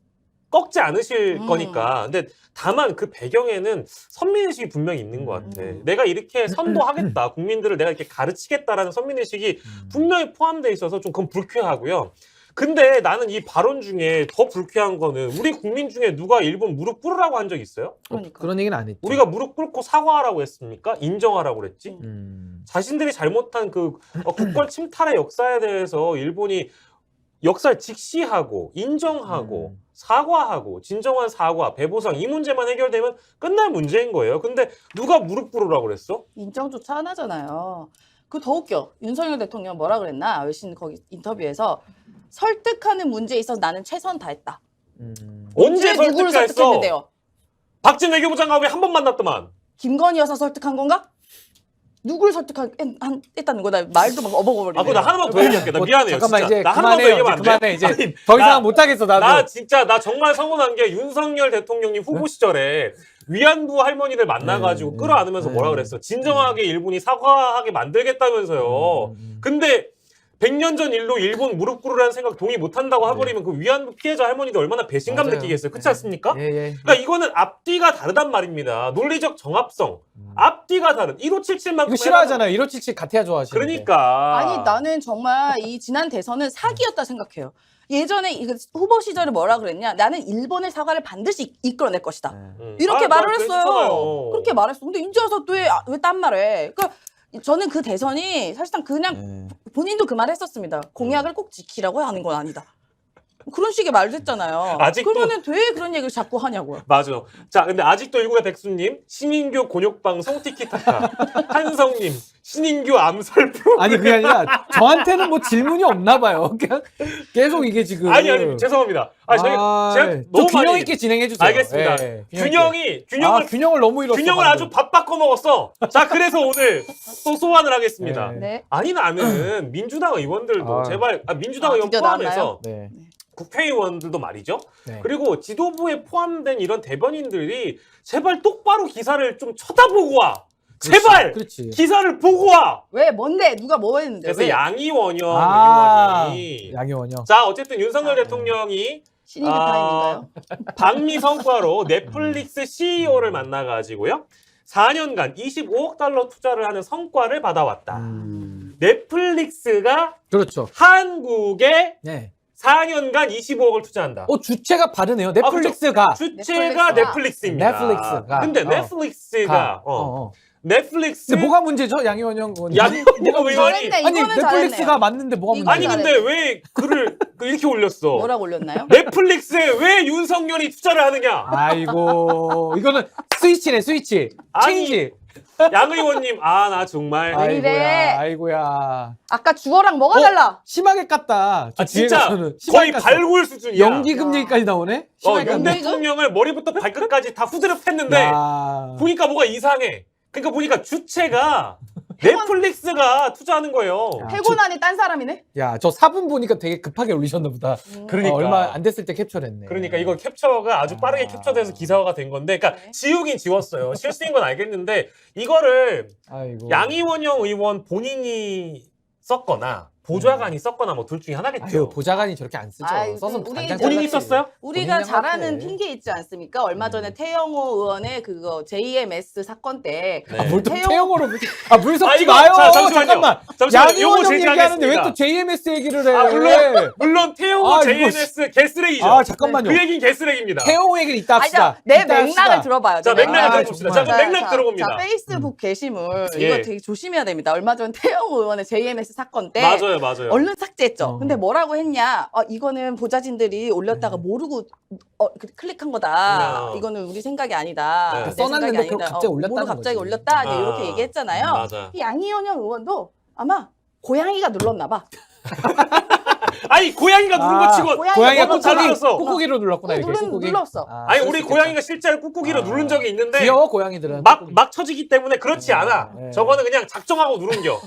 꺾지 않으실 거니까. 근데 다만 그 배경에는 선민의식이 분명히 있는 것 같아. 내가 이렇게 선도하겠다. 국민들을 내가 이렇게 가르치겠다라는 선민의식이 분명히 포함되어 있어서 좀 그건 불쾌하고요. 근데 나는 이 발언 중에 더 불쾌한 거는 우리 국민 중에 누가 일본 무릎 꿇으라고 한 적 있어요? 그러니까. 그런 얘기는 안 했죠. 우리가 무릎 꿇고 사과하라고 했습니까? 인정하라고 그랬지? 자신들이 잘못한 그 국권 침탈의 역사에 대해서 일본이 역사를 직시하고 인정하고 사과하고 진정한 사과, 배보상 이 문제만 해결되면 끝날 문제인 거예요. 근데 누가 무릎 꿇으라고 그랬어? 인정조차 안 하잖아요. 그 더 웃겨. 윤석열 대통령 뭐라 그랬나? 외신 거기 인터뷰에서 설득하는 문제에 있어서 나는 최선 다했다. 언제 누구를 설득했어? 설득했는데요? 박진 외교부 장관 왜 한 번 만났더만? 김건희 여사 설득한 건가? 누구를 했다는 거다. 말도 막 어버버버리네. 그거 나 하나만 더 얘기할게. 나 미안해요. 잠깐만 진짜. 이제 나 하나만 더 그만해요. 얘기하면 안 돼? 그만해 이제. 아니, 더 이상 못하겠어 나도. 나 정말 서운한 게 윤석열 대통령님 후보 시절에 위안부 할머니들 만나가지고 끌어안으면서 뭐라 그랬어? 진정하게 일본이 사과하게 만들겠다면서요. 근데 100년 전 일로 일본 무릎 꿇으라는 생각 동의 못한다고 해버리면 그 위안부 피해자 할머니들 얼마나 배신감 맞아요. 느끼겠어요. 그렇지 않습니까? 예. 그러니까 이거는 앞뒤가 다르단 말입니다. 논리적 정합성. 앞뒤가 다른. 1577만큼 이거 싫어하잖아요. 1577 같아야 좋아하시는데. 그러니까. 아니 나는 정말 이 지난 대선은 사기였다 생각해요. 예전에 이거 후보 시절에 뭐라 그랬냐? 나는 일본의 사과를 반드시 이끌어낼 것이다. 이렇게 말을 했어요. 그렇게 말했어. 근데 이제 와서 또 왜 딴 말해? 그러니까 저는 그 대선이 사실상 그냥 본인도 그 말 했었습니다. 공약을 꼭 지키라고 하는 건 아니다. 그런 식의 말도 했잖아요. 아직도- 그러면은 왜 그런 얘기를 자꾸 하냐고요. 맞아. 자, 근데 아직도 일국의 백수님, 신인교 곤욕방송 티키타카, 한성님, 신인교 암살 프로. 아니 그게 아니라 저한테는 뭐 질문이 없나 봐요. 그냥 계속 이게 지금. 아니, 죄송합니다. 제가 좀 너무 균형 많이. 있게 진행해 주세요. 알겠습니다. 예, 균형을 너무 잃었어. 균형을 아주 밥 바꿔 먹었어. 자, 그래서 오늘 또 소환을 하겠습니다. 네. 네. 아니 나는 민주당 의원들도 아. 제발 민주당 의원 드디어 포함해서 나왔나요? 네. 국회의원들도 말이죠. 네. 그리고 지도부에 포함된 이런 대변인들이 제발 똑바로 기사를 좀 쳐다보고 와. 제발 그렇지. 기사를 보고 와. 왜 뭔데? 누가 뭐 했는데? 그래서 왜? 양이원영 의원이 양이원영. 자 어쨌든 윤석열 대통령이 신인교 타임인가요? 방미 성과로 넷플릭스 CEO를 만나가지고요 4년간 25억 달러 투자를 하는 성과를 받아왔다. 넷플릭스가 그렇죠. 한국에 네. 4년간 25억을 투자한다. 주체가 바르네요. 넷플릭스가. 주체가 넷플릭스입니다. 넷플릭스가. 근데 넷플릭스가 넷플릭스 근데 뭐가 문제죠? 양이원영 의원님. 양이원영 의원이 잘했네. 아니 이거는 넷플릭스가 잘했네요. 맞는데 뭐가 이거 문제야? 아니 근데 왜 글을 이렇게 올렸어? 뭐라고 올렸나요? 넷플릭스에 왜 윤석열이 투자를 하느냐? 아이고 이거는 스위치네 스위치. 아니, 체인지. 양 의원님 나 정말 왜 이래? 아이고야. 아까 주어랑 뭐가 달라? 심하게 깠다. 저 뒤에 진짜 가서는 거의 심하게 깠어. 발굴 수준이야. 연기금 얘기까지 나오네. 심하게 윤 깠네. 대통령을 머리부터 발끝까지 다 후드려 팼는데 야. 보니까 뭐가 이상해. 그러니까 보니까 주체가 넷플릭스가 투자하는 거예요. 야, 해고난이 딴 사람이네. 야, 저 4분 보니까 되게 급하게 올리셨나 보다. 그러니까. 얼마 안 됐을 때 캡처를 했네. 그러니까 이거 캡처가 아주 빠르게 캡처돼서 기사화가 된 건데, 그러니까 네. 지우긴 지웠어요. 실수인 건 알겠는데 이거를 아이고. 양이원영 의원 본인이 썼거나 보좌관이 썼거나 뭐 둘 중에 하나겠죠. 아유, 보좌관이 저렇게 안 쓰죠. 아유, 써서 우리 간장 본인이 잘라야지. 썼어요? 우리가 본인 잘 아는 생각해. 핑계 있지 않습니까? 얼마 전에 태영호 의원의 그거 JMS 사건 때 네. 아, 뭘또 태용- 태영으로 물 섞지 이거- 마요. 자, 잠시만요. 잠깐만. 잠시만요. 요거 양이원영 얘기하는데 왜 제지하겠습니다. 또 JMS 얘기를 해? 물론 태용호 아, 이거 JMS 개쓰레기죠. 아, 잠깐만요. 그 얘기는 개쓰레기입니다. 태용호 얘기를 이따 아니, 합시다. 내 이따 합시다. 맥락을 들어봐요. 자, 내 맥락을 아, 들어봅시다. 정말. 자, 그럼 맥락 들어봅니다. 자, 페이스북 게시물 예. 이거 되게 조심해야 됩니다. 얼마 전 태영호 의원의 JMS 사건 때 맞아요, 맞아요. 얼른 삭제했죠. 어. 근데 뭐라고 했냐? 이거는 보좌진들이 올렸다가 모르고 클릭한 거다. 네. 이거는 우리 생각이 아니다. 네. 내 써놨는데 생각이 그걸 아니다. 갑자기 올렸다는 모두 갑자기 거지. 올렸다. 이제 아. 이렇게 얘기했잖아요. 맞아. 이 양이원영 의원도 아마 고양이가 눌렀나 봐. 아니 고양이가 누른 거 치고 고양이가 너무 잘 눌렀어. 꾹꾹이로 눌렀구나 이렇게. 눌렀어. 아니 그럴 우리 수 있겠다. 고양이가 실제로 꾹꾹이로 아. 누른 적이 있는데 귀여워 고양이들은. 막 쳐지기 때문에 그렇지 네, 않아. 네. 저거는 그냥 작정하고 누른겨.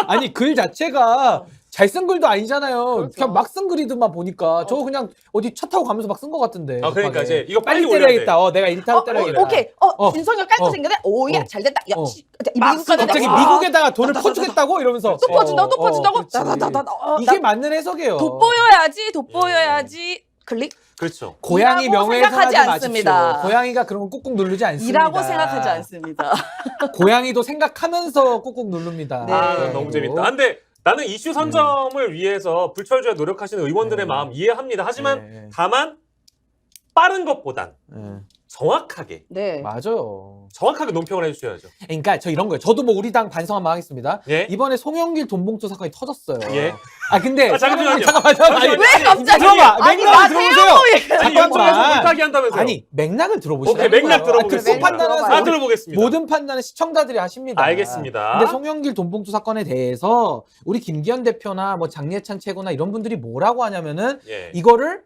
아니 글 자체가 잘 쓴 글도 아니잖아요. 그렇죠. 그냥 막 쓴 글이더만 보니까 저거 그냥 어디 차 타고 가면서 막 쓴 것 같은데. 아 그러니까 급하게. 이제 이거 빨리 빨리 올려야 돼. 때려야겠다. 내가 일타로 때려야겠다. 오케이. 윤석열 깔고 어. 생겼네. 오야 어. 잘 됐다. 야, 어. 미국 가자. 갑자기 와. 미국에다가 돈을 퍼주겠다고 이러면서 또 퍼준다고 또 퍼준다고. 그렇지. 나나나나. 이게 맞는 해석이에요. 돋보여야지. 돋보여야지. 클릭. 그렇죠. 고양이 이라고 명예훼손하지 생각하지 마십시오. 않습니다. 고양이가 그런 거 꾹꾹 누르지 않습니다. 이라고 생각하지 않습니다. 고양이도 생각하면서 꾹꾹 누릅니다. 네. 아 네. 너무 재밌다. 근데 나는 이슈 선점을 위해서 불철주야 노력하시는 의원들의 네. 마음 이해합니다. 하지만 네. 다만 빠른 것보단 네. 정확하게 네. 맞아요. 정확하게 논평을 해주셔야죠. 그러니까 저 이런 거예요. 저도 뭐 우리 당 반성 한번 하겠습니다. 예. 이번에 송영길 돈봉투 사건이 터졌어요. 예. 아 근데 아, 잠깐만요. 잠깐만. 잠시만요. 왜 갑자기? 들어봐. 아니, 맥락을 나 들어보세요. 태영호 얘기. 아니 잠깐만. 영점에서 못하게 한다면서요. 아니 맥락을 들어보시죠. 오케이 맥락 극소 들어보겠습니다. 판단은 들어봐요. 들어보겠습니다. 모든 판단은 시청자들이 하십니다. 알겠습니다. 근데 송영길 돈봉투 사건에 대해서 우리 김기현 대표나 뭐 장례찬 최고나 이런 분들이 뭐라고 하냐면은 예. 이거를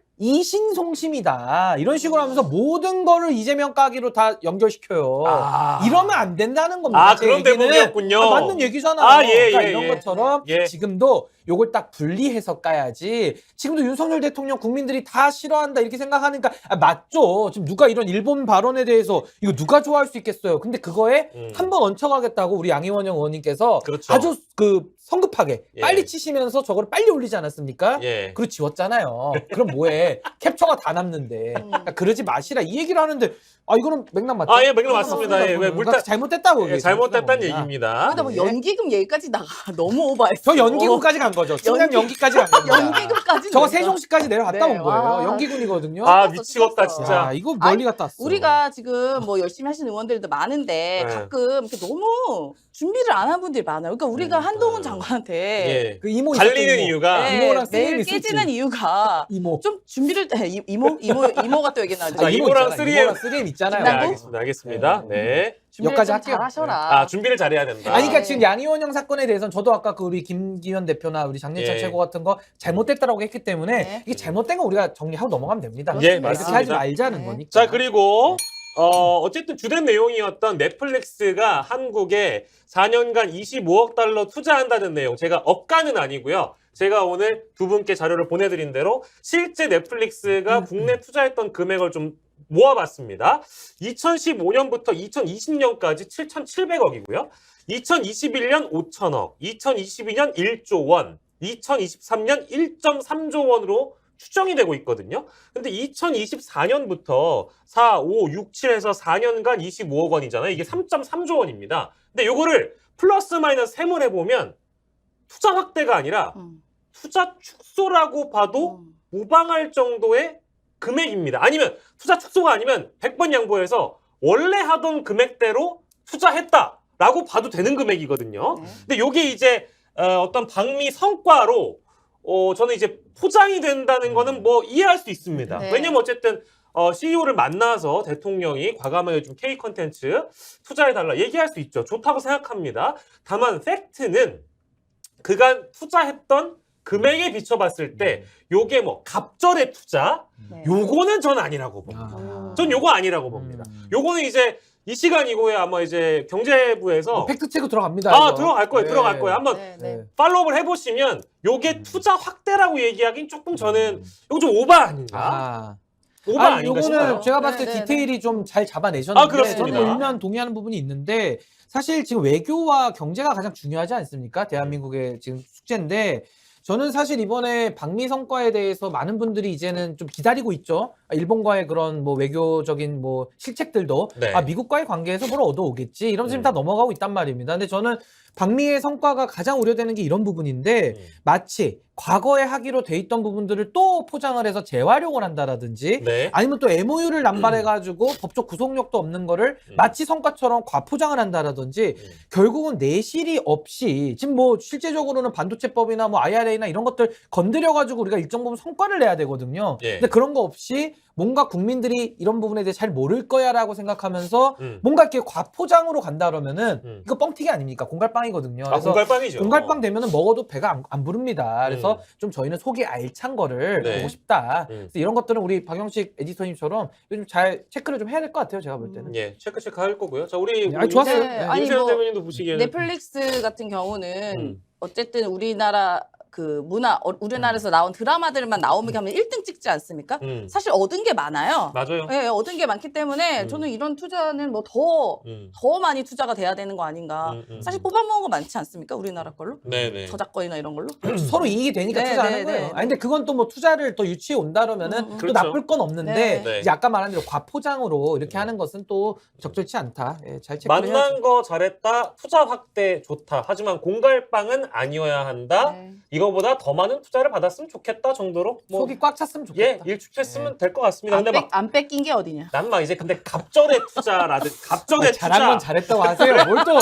이신송심이다 이런 식으로 하면서 모든 거를 이재명 까기로 다 연결시켜요. 아. 이러면 안 된다는 겁니다. 아, 제 그런 얘기는. 대목이었군요. 아, 맞는 얘기잖아요. 아, 예, 그러니까 예, 이런 예. 것처럼 예. 지금도 요걸 딱 분리해서 까야지. 지금도 윤석열 대통령 국민들이 다 싫어한다 이렇게 생각하니까 맞죠. 지금 누가 이런 일본 발언에 대해서 이거 누가 좋아할 수 있겠어요. 근데 그거에 한번 얹혀가겠다고 우리 양이원영 의원님께서 그렇죠. 아주 그 성급하게 예. 빨리 치시면서 저걸 빨리 올리지 않았습니까? 예. 그리고 지웠잖아요. 그럼 뭐해? 캡처가 다 남는데. 그러니까 그러지 마시라 이 얘기를 하는데 아 이거는 맥락 맞죠? 아, 예, 맥락 맞습니다. 예, 왜 그러니까 잘못됐다고. 예, 얘기해 잘못됐다는 주시는 겁니다. 얘기입니다. 근데 뭐 연기금 얘기까지 나가 너무 오버했어. 저 연기군까지 간 거죠. 충남 연기까지 간 겁니다. 연기금까지. 저거 세종시까지 내려갔다 네, 온 거예요. 와. 연기군이거든요. 아 찍었어, 미치겠다 찍었어. 진짜. 야, 이거 멀리 갔다 왔어. 우리가 지금 뭐 열심히 하시는 의원들도 많은데 네. 가끔 이렇게 너무 준비를 안 한 분들이 많아요. 그러니까 우리가 한동훈 장관한테 예. 그 이모 갈리는 있었죠, 이모. 이유가 네, 이모랑 매일 쓰리엠 있었지. 깨지는 이유가 이모. 좀 준비를 이모가 또 얘기 나왔죠. 자, 이모랑 있잖아. 3M. 이모랑 3M 있잖아요. 네, 김남국? 알겠습니다. 알겠습니다. 네. 준비를 여기까지 좀 할게요. 잘하셔라. 아 준비를 잘해야 된다. 아니, 그러니까 네. 지금 양이원영 사건에 대해서는 저도 아까 그 우리 김기현 대표나 우리 장례찬 예. 최고 같은 거 잘못됐다라고 했기 때문에 네. 이게 잘못된 거 우리가 정리하고 넘어가면 됩니다. 예, 이렇게 맞습니다. 하지 말자는 네. 거니까. 자 그리고 어쨌든 주된 내용이었던 넷플릭스가 한국에 4년간 25억 달러 투자한다는 내용. 제가 억가는 아니고요. 제가 오늘 두 분께 자료를 보내드린 대로 실제 넷플릭스가 국내 투자했던 금액을 좀 모아봤습니다. 2015년부터 2020년까지 7,700억이고요. 2021년 5천억, 2022년 1조 원, 2023년 1.3조 원으로 추정이 되고 있거든요. 근데 2024년부터 4, 5, 6, 7에서 4년간 25억 원이잖아요. 이게 3.3조 원입니다. 근데 요거를 플러스 마이너스 셈을 해보면 투자 확대가 아니라 투자 축소라고 봐도 무방할 정도의 금액입니다. 아니면 투자 축소가 아니면 100번 양보해서 원래 하던 금액대로 투자했다라고 봐도 되는 금액이거든요. 네. 근데 요게 이제 어떤 방미 성과로 저는 이제 포장이 된다는 거는 뭐 이해할 수 있습니다. 네. 왜냐면 어쨌든 CEO를 만나서 대통령이 과감하게 좀 K 컨텐츠 투자해달라 얘기할 수 있죠. 좋다고 생각합니다. 다만 팩트는 그간 투자했던 금액에 비춰봤을 때 요게 뭐 갑절의 투자 네. 요거는 전 아니라고 봅니다. 전 요거 아니라고 봅니다. 요거는 이제 이 시간 이후에 아마 이제 경제부에서 팩트체크 들어갑니다. 아 이거. 들어갈 거예요. 네. 들어갈 거예요. 한번 네, 네. 팔로우를 해보시면 요게 투자 확대라고 얘기하긴 조금 저는 이거 좀 오바 아닌가? 아. 오바 아니, 아닌가 요거는 싶어요. 제가 봤을 때 네, 네, 디테일이 좀 잘 잡아내셨는데 아, 그렇습니다. 저는 뭐 일면 동의하는 부분이 있는데 사실 지금 외교와 경제가 가장 중요하지 않습니까? 대한민국의 지금 숙제인데 저는 사실 이번에 방미 성과에 대해서 많은 분들이 이제는 좀 기다리고 있죠. 일본과의 그런 뭐 외교적인 뭐 실책들도 네. 아 미국과의 관계에서 뭘 얻어오겠지 이러면서 지금 다 넘어가고 있단 말입니다. 근데 저는 방미의 성과가 가장 우려되는 게 이런 부분인데 마치 과거에 하기로 돼 있던 부분들을 또 포장을 해서 재활용을 한다라든지 네. 아니면 또 MOU를 남발해가지고 법적 구속력도 없는 거를 마치 성과처럼 과포장을 한다라든지 결국은 내실이 없이 지금 뭐 실제적으로는 반도체법이나 뭐 IRA나 이런 것들 건드려가지고 우리가 일정 부분 성과를 내야 되거든요. 예. 근데 그런 거 없이 뭔가 국민들이 이런 부분에 대해 잘 모를 거야라고 생각하면서 뭔가 이렇게 과포장으로 간다 그러면은 이거 뻥튀기 아닙니까? 공갈빵이거든요. 아, 그래서 공갈빵이죠. 공갈빵 되면은 먹어도 배가 안 부릅니다. 그래서 좀 저희는 속이 알찬 거를 네. 보고 싶다. 그래서 이런 것들은 우리 박영식 에디터님처럼 요즘 잘 체크를 좀 해야 될 것 같아요. 제가 볼 때는. 예, 체크 할 거고요. 자, 우리 아니, 좋았어요. 네, 아니, 임세현 뭐 대변인도 보시기에는 넷플릭스 같은 경우는 음. 어쨌든 우리나라 그 문화, 우리나라에서 나온 드라마들만 나오면 하면 1등 찍지 않습니까? 사실 얻은 게 많아요. 맞아요. 네, 얻은 게 많기 때문에 저는 이런 투자는 뭐 더 많이 투자가 돼야 되는 거 아닌가. 사실 뽑아먹은 거 많지 않습니까? 우리나라 걸로? 네네. 저작권이나 이런 걸로? 서로 이익이 되니까 네, 투자하는 네, 거예요. 네, 아니 근데 그건 또 뭐 투자를 더 유치해 온다라면은 또 그렇죠. 나쁠 건 없는데 네. 네. 이제 아까 말한 대로 과포장으로 이렇게 하는 것은 또 적절치 않다. 예, 잘 체크를 해야죠. 만난 거 잘했다. 투자 확대 좋다. 하지만 공갈빵은 아니어야 한다. 네. 이거보다 더 많은 투자를 받았으면 좋겠다 정도로 뭐 속이 꽉 찼으면 예, 좋겠다. 일축했으면 될 것 같습니다. 근데 막 안 뺏긴 게 어디냐? 난 막 이제 근데 갑전의 투자라든 갑전의 잘한 건 투자 잘했다고 하세요. 뭘 또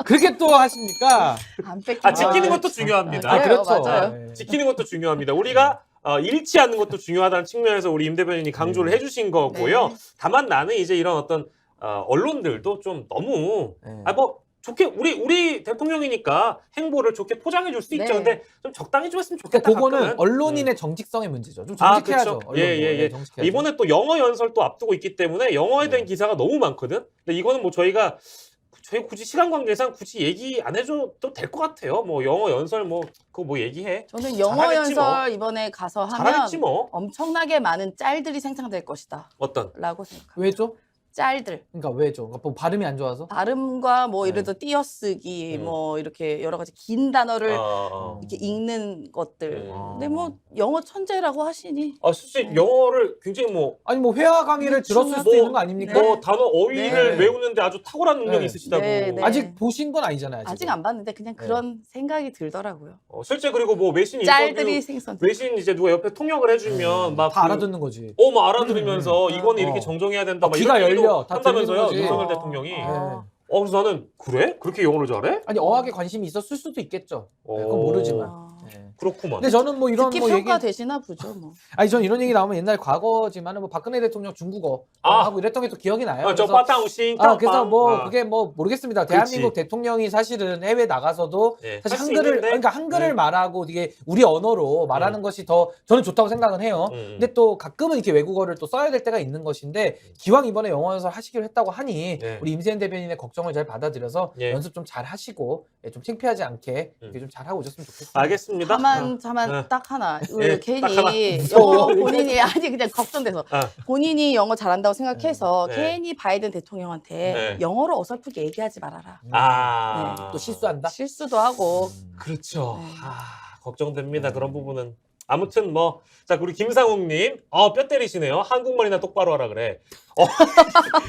그렇게 또 하십니까? 안 뺏긴 아, 지키는 거. 것도 중요합니다. 아, 그래요, 그렇죠. 맞아요. 예. 지키는 것도 중요합니다. 우리가 잃지 않는 것도 중요하다는 측면에서 우리 임 대변인이 강조를 해주신 거고요. 네. 다만 나는 이제 이런 어떤 언론들도 좀 너무 네. 뭐 좋게 우리 대통령이니까 행보를 좋게 포장해 줄 수 있죠. 네. 근데 좀 적당히 좀 했으면 그러니까 좋겠다. 그거는 가끔은. 언론인의 정직성의 문제죠. 좀 아, 정직해야죠. 그렇죠. 예. 정직해야죠. 이번에 또 영어 연설도 앞두고 있기 때문에 영어에 대한 네. 기사가 너무 많거든. 근데 이거는 뭐 저희 굳이 시간 관계상 굳이 얘기 안 해줘도 될 것 같아요. 뭐 영어 연설 뭐 그거 뭐 얘기해. 저는 영어 잘하겠지 뭐. 연설 이번에 가서 하면 잘하겠지 뭐. 엄청나게 많은 짤들이 생성될 것이다. 어떤? 라고 생각합니다. 왜죠? 짤들. 그러니까 왜죠? 그러니까 뭐 발음이 안 좋아서? 발음과 뭐 네. 예를 들어 띄어쓰기 뭐 이렇게 여러 가지 긴 단어를 어. 이렇게 읽는 것들. 음. 근데 뭐 영어 천재라고 하시니. 솔직히 영어를 굉장히 뭐 아니 뭐 회화 강의를 들었을 수도 뭐, 있는 거 아닙니까? 네. 뭐 단어 어휘를 네. 외우는데 아주 탁월한 능력이 네. 있으시다고. 네, 네. 아직 보신 건 아니잖아요. 아직 지금. 안 봤는데 그냥 그런 생각이 들더라고요. 실제 그리고 뭐 외신 짤들이 인터뷰 생성. 외신 이제 누가 옆에 통역을 해주면 막 다 알아듣는 거지. 뭐 알아들으면서 이거는 이렇게 어. 정정해야 된다. 막 귀가 이런 얘기도 열려. 다 한다면서요. 들리는 거지. 윤석열 어. 대통령이. 네. 그래서 나는 그래? 그렇게 영어를 잘해? 아니 어학에 관심이 있었을 수도 있겠죠. 네, 그건 오. 모르지만. 아. 네. 그렇구만. 근데 저는 뭐 이런 듣기 뭐 얘기 평가 되시나 보죠, 뭐. 아니 전 이런 얘기 나오면 옛날 과거지만은 뭐 박근혜 대통령 중국어 아. 하고 이랬던 게 또 기억이 나요. 저 그래서 빠따우싱 그래서 뭐 그게 뭐 모르겠습니다. 대한민국 그렇지. 대통령이 사실은 해외 나가서도 네, 사실 할수 한글을 있는데. 그러니까 한글을 네. 말하고 이게 우리 언어로 말하는 것이 더 저는 좋다고 생각은 해요. 근데 또 가끔은 이렇게 외국어를 또 써야 될 때가 있는 것인데 기왕 이번에 영어 연설 하시기로 했다고 하니 네. 우리 임세현 대변인의 걱정을 잘 받아들여서 예. 연습 좀 잘 하시고 좀 창피하지 않게 이렇게 좀 잘 하고 오셨으면 좋겠습니다. 알겠습니다. 다만 딱 하나. 예, 괜히 딱 하나. 영어 본인이 아니 그냥 걱정돼서 아. 본인이 영어 잘한다고 생각해서 네. 괜히 바이든 대통령한테 네. 영어로 어설프게 얘기하지 말아라. 또 실수한다. 실수도 하고. 그렇죠. 네. 걱정됩니다. 그런 부분은. 아무튼 뭐, 자, 우리 김상욱님, 뼈 때리시네요. 한국말이나 똑바로 하라 그래.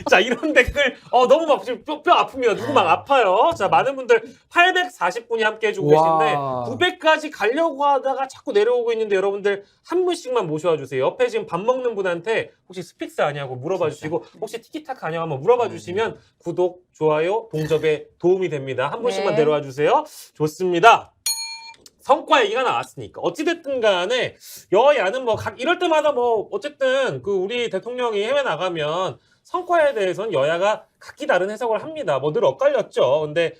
자, 이런 댓글, 너무 막 지금 뼈 아픕니다. 누구 막 아파요. 자, 많은 분들 840분이 함께 해주고 계신데, 와. 900까지 가려고 하다가 자꾸 내려오고 있는데, 여러분들 한 분씩만 모셔와 주세요. 옆에 지금 밥 먹는 분한테 혹시 스픽스 아냐고 물어봐 주시고, 혹시 티키타카 아냐고 한번 물어봐 주시면 구독, 좋아요, 동접에 도움이 됩니다. 한 분씩만 네. 내려와 주세요. 좋습니다. 성과 얘기가 나왔으니까 어찌됐든 간에 여야는 뭐 이럴 때마다 뭐 어쨌든 그 우리 대통령이 해외 나가면 성과에 대해서는 여야가 각기 다른 해석을 합니다. 뭐 늘 엇갈렸죠. 근데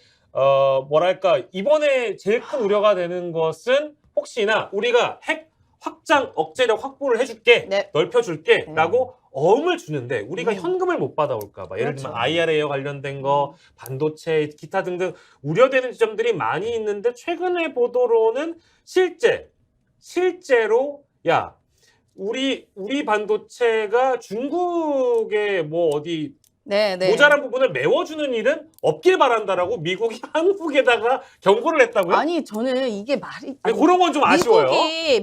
뭐랄까 이번에 제일 큰 우려가 되는 것은 혹시나 우리가 핵 확장 억제력 확보를 해줄게, 네. 넓혀줄게라고 어음을 주는데 우리가 음. 현금을 못 받아올까봐 예를 들면 그렇죠. IRA와 관련된 거, 반도체, 기타 등등 우려되는 지점들이 많이 있는데 최근의 보도로는 실제로 야 우리 반도체가 중국의 뭐 어디 네, 네. 모자란 부분을 메워주는 일은 없길 바란다라고 미국이 한국에다가 경고를 했다고요? 아니 저는 이게 말이 아니, 그런 건 좀 아쉬워요.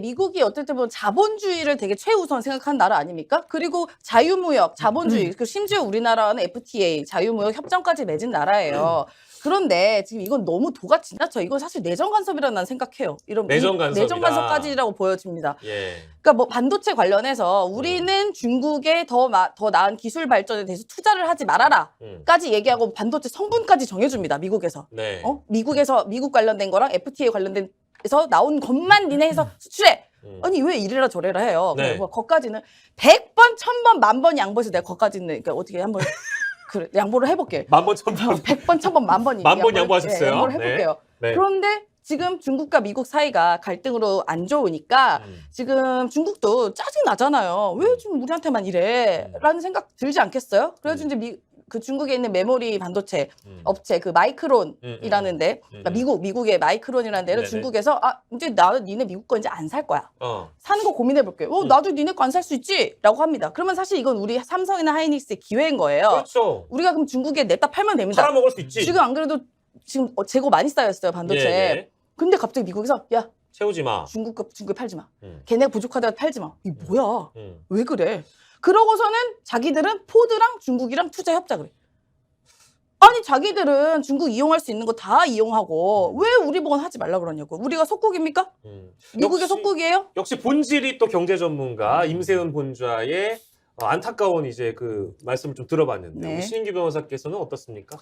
미국이 어쨌든 보면 자본주의를 되게 최우선 생각하는 나라 아닙니까? 그리고 자유무역, 자본주의, 그 심지어 우리나라는 FTA, 자유무역 협정까지 맺은 나라예요. 그런데 지금 이건 너무 도가 지나쳐. 이건 사실 내정 간섭이라고 난 생각해요. 이런 내정 간섭이다. 내정 간섭까지라고 보여집니다. 예. 그러니까 뭐 반도체 관련해서 우리는 중국의 더 나은 기술 발전에 대해서 투자를 하지 말아라까지 얘기하고 반도체 성분까지 정해줍니다. 미국에서. 네. 미국 관련된 거랑 FTA 관련돼서 나온 것만 니네 해서 수출해. 아니 왜 이래라 저래라 해요. 네. 뭐 거까지는 100번, 1000번, 1000번 양보해서 내가 거까지는 그러니까 어떻게 한번 그래 양보를 해볼게. 만번 천번 100번, 1000번, 1000번 만번 양보하셨어요? 양보를 해볼게요. 네. 그런데 지금 중국과 미국 사이가 갈등으로 안 좋으니까 지금 중국도 짜증 나잖아요. 왜 지금 우리한테만 이래? 라는 생각 들지 않겠어요? 그래서 이제 그 중국에 있는 메모리 반도체 업체 그 마이크론이라는데 그러니까 미국의 마이크론이라는 데는 네네. 중국에서 이제 나는 니네 미국 거 이제 안 살 거야. 사는 거 고민해 볼게. 나도 니네 거 안 살 수 있지라고 합니다. 그러면 사실 이건 우리 삼성이나 하이닉스의 기회인 거예요. 그렇죠. 우리가 그럼 중국에 냈다 팔면 됩니다. 팔아먹을 수 있지. 지금 안 그래도 지금 재고 많이 쌓였어요 반도체. 예. 근데 갑자기 미국에서 야 채우지 마. 중국에 팔지 마. 걔네가 부족하다고 팔지 마. 이게 뭐야? 음. 왜 그래? 그러고서는 자기들은 포드랑 중국이랑 투자 협작을 해. 아니 자기들은 중국 이용할 수 있는 거 다 이용하고 왜 우리 보고는 하지 말라 그러냐고. 우리가 속국입니까? 미국의 속국이에요? 역시 본질이 또 경제 전문가 임세은 본좌의 안타까운 이제 그 말씀을 좀 들어봤는데 네. 우리 신인규 변호사께서는 어떻습니까?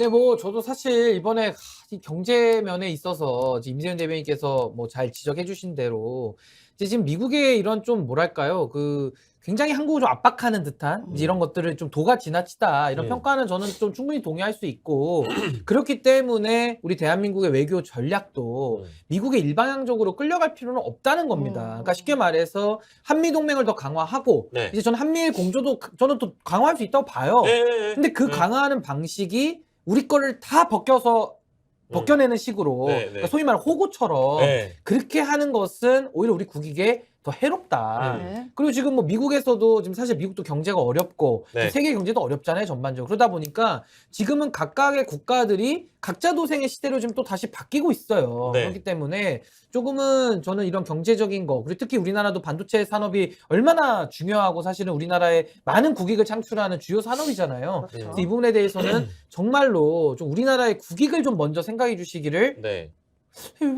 네, 뭐 저도 사실 이번에 이 경제 면에 있어서 이제 임세현 대변인께서 뭐 잘 지적해 주신 대로 이제 지금 미국의 이런 좀 뭐랄까요, 그 굉장히 한국을 좀 압박하는 듯한 이제 이런 것들을 좀 도가 지나치다 이런 평가는 저는 좀 충분히 동의할 수 있고 그렇기 때문에 우리 대한민국의 외교 전략도 미국에 일방향적으로 끌려갈 필요는 없다는 겁니다. 그러니까 쉽게 말해서 한미 동맹을 더 강화하고 네. 이제 저는 한미일 공조도 저는 또 강화할 수 있다고 봐요. 네. 근데 그 강화하는 방식이 우리 거를 다 벗겨내는 식으로 네, 네. 그러니까 소위 말하는 호구처럼 네. 그렇게 하는 것은 오히려 우리 국익에 더 해롭다. 네. 그리고 지금 뭐 미국에서도 지금 사실 미국도 경제가 어렵고 네. 세계 경제도 어렵잖아요 전반적으로. 그러다 보니까 지금은 각각의 국가들이 각자 도생의 시대로 지금 또 다시 바뀌고 있어요. 네. 그렇기 때문에 조금은 저는 이런 경제적인 거 그리고 특히 우리나라도 반도체 산업이 얼마나 중요하고 사실은 우리나라에 많은 국익을 창출하는 주요 산업이잖아요. 그렇죠. 그래서 이 부분에 대해서는 정말로 좀 우리나라의 국익을 좀 먼저 생각해 주시기를 네.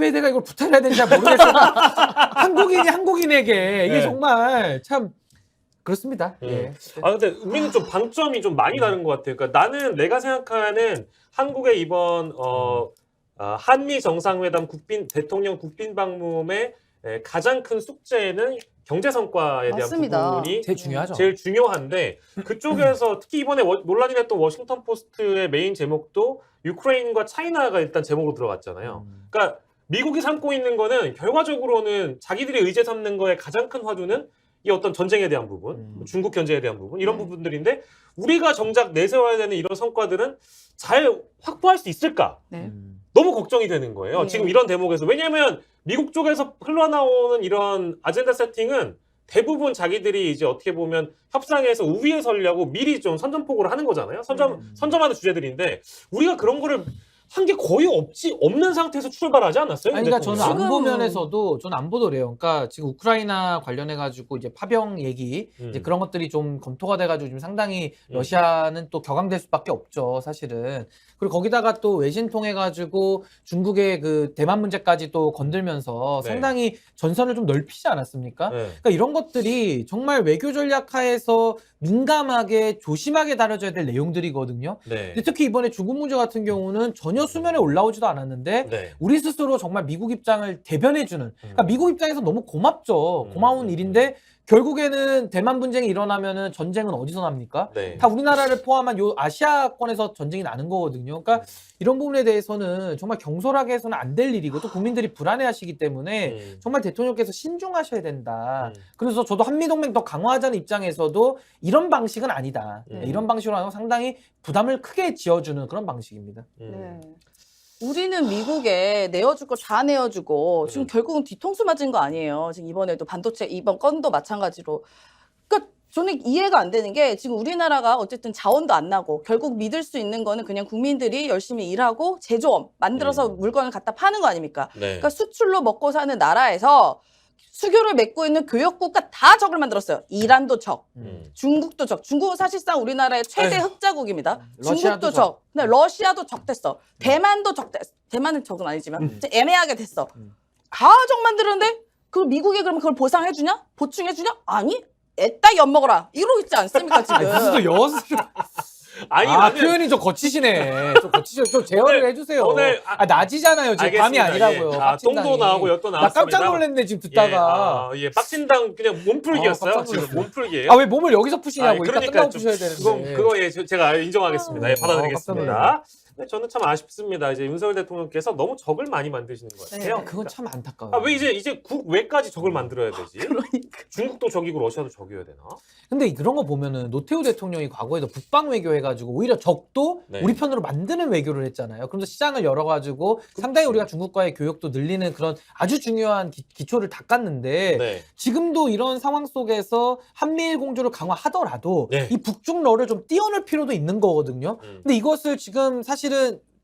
왜 내가 이걸 부탁해야 되는지 잘 모르겠어요. 한국인이 한국인에게 이게 네. 정말 참 그렇습니다. 예. 근데 우리는 좀 방점이 좀 많이 다른 것 같아요. 그러니까 나는 내가 생각하는 한국의 이번 한미 정상회담 대통령 국빈 방문의 가장 큰 숙제는 경제 성과에 대한 맞습니다. 부분이 제일 중요하죠. 제일 중요한데 그쪽에서 특히 이번에 논란이 됐던 워싱턴 포스트의 메인 제목도 유크레인과 차이나가 일단 제목으로 들어갔잖아요. 그러니까 미국이 삼고 있는 거는 결과적으로는 자기들이 의제 삼는 거에 가장 큰 화두는 이 어떤 전쟁에 대한 부분, 중국 견제에 대한 부분 이런 부분들인데 우리가 정작 내세워야 되는 이런 성과들은 잘 확보할 수 있을까? 네. 너무 걱정이 되는 거예요. 네. 지금 이런 대목에서. 왜냐하면 미국 쪽에서 흘러나오는 이런 아젠다 세팅은 대부분 자기들이 이제 어떻게 보면 협상에서 우위에 서려고 미리 좀 선전포고를 하는 거잖아요. 선점하는 주제들인데 우리가 그런 거를 한 게 거의 없는 상태에서 출발하지 않았어요? 아니, 그러니까 저는 대통령이? 안보 면에서도 저는 안보도 그래요. 그러니까 지금 우크라이나 관련해가지고 이제 파병 얘기 이제 그런 것들이 좀 검토가 돼가지고 지금 상당히 러시아는 또 격앙될 수밖에 없죠, 사실은. 그리고 거기다가 또 외신 통해가지고 중국의 그 대만 문제까지 또 건들면서 네. 상당히 전선을 좀 넓히지 않았습니까? 네. 그러니까 이런 것들이 정말 외교 전략 하에서 민감하게 조심하게 다뤄져야 될 내용들이거든요. 네. 근데 특히 이번에 중국 문제 같은 경우는 전혀 수면에 올라오지도 않았는데 네. 우리 스스로 정말 미국 입장을 대변해주는 그러니까 미국 입장에서 너무 고맙죠. 고마운 일인데 결국에는 대만 분쟁이 일어나면은 전쟁은 어디서 납니까? 네. 다 우리나라를 포함한 요 아시아권에서 전쟁이 나는 거거든요. 그러니까 이런 부분에 대해서는 정말 경솔하게 해서는 안 될 일이고 또 국민들이 불안해하시기 때문에 정말 대통령께서 신중하셔야 된다. 그래서 저도 한미동맹 더 강화하자는 입장에서도 이런 방식은 아니다. 이런 방식으로 하면 상당히 부담을 크게 지어주는 그런 방식입니다. 네. 우리는 미국에 내어줄 거 다 내어주고 지금 결국은 뒤통수 맞은 거 아니에요. 지금 이번에도 반도체 이번 건도 마찬가지로. 그러니까 저는 이해가 안 되는 게 지금 우리나라가 어쨌든 자원도 안 나고 결국 믿을 수 있는 거는 그냥 국민들이 열심히 일하고 제조업 만들어서 물건을 갖다 파는 거 아닙니까? 네. 그러니까 수출로 먹고 사는 나라에서 수교를 맺고 있는 교역국가 다 적을 만들었어요. 이란도 적, 중국도 적. 중국은 사실상 우리나라의 최대 흑자국입니다. 중국도 적. 근데 러시아도 적됐어. 대만도 적됐어. 대만은 적은 아니지만 좀 애매하게 됐어. 다 적 만들었는데 그 미국이 그러면 그걸 보상해주냐? 보충해주냐? 아니. 애따 엿먹어라. 이러고 있지 않습니까 지금. 무슨 여수 아니 아, 나는 표현이 좀 거치시네. 좀 거치셔. 좀 제어를 해주세요. 오늘 낮이잖아요. 지금 밤이 알겠습니다. 아니라고요. 예. 빡친당이. 똥도 나오고 엿도 나 나왔습니다. 깜짝 놀랐네 지금 듣다가. 예, 빡친당 그냥 몸풀기였어요. 깜짝 지금 놀랐어요. 몸풀기예요. 아 왜 몸을 여기서 푸시냐고. 이따 그러니까 끝나고 좀 푸셔야 되는데. 그거 예, 제가 인정하겠습니다. 예, 깜짝 받아들이겠습니다. 근데 저는 참 아쉽습니다. 이제 윤석열 대통령께서 너무 적을 많이 만드시는 것 같아요. 네. 그건 참 안타까워요. 아, 왜 이제 국외까지 적을 만들어야 되지? 그러니까. 중국도 적이고 러시아도 적이어야 되나? 근데 그런 거 보면은 노태우 대통령이 과거에도 북방 외교 해가지고 오히려 적도 네. 우리 편으로 만드는 외교를 했잖아요. 그러면서 시장을 열어가지고 상당히 우리가 중국과의 교역도 늘리는 그런 아주 중요한 기초를 닦았는데 네. 지금도 이런 상황 속에서 한미일 공조를 강화하더라도 네. 이 북중러를 좀 띄워낼 필요도 있는 거거든요. 근데 이것을 지금 사실은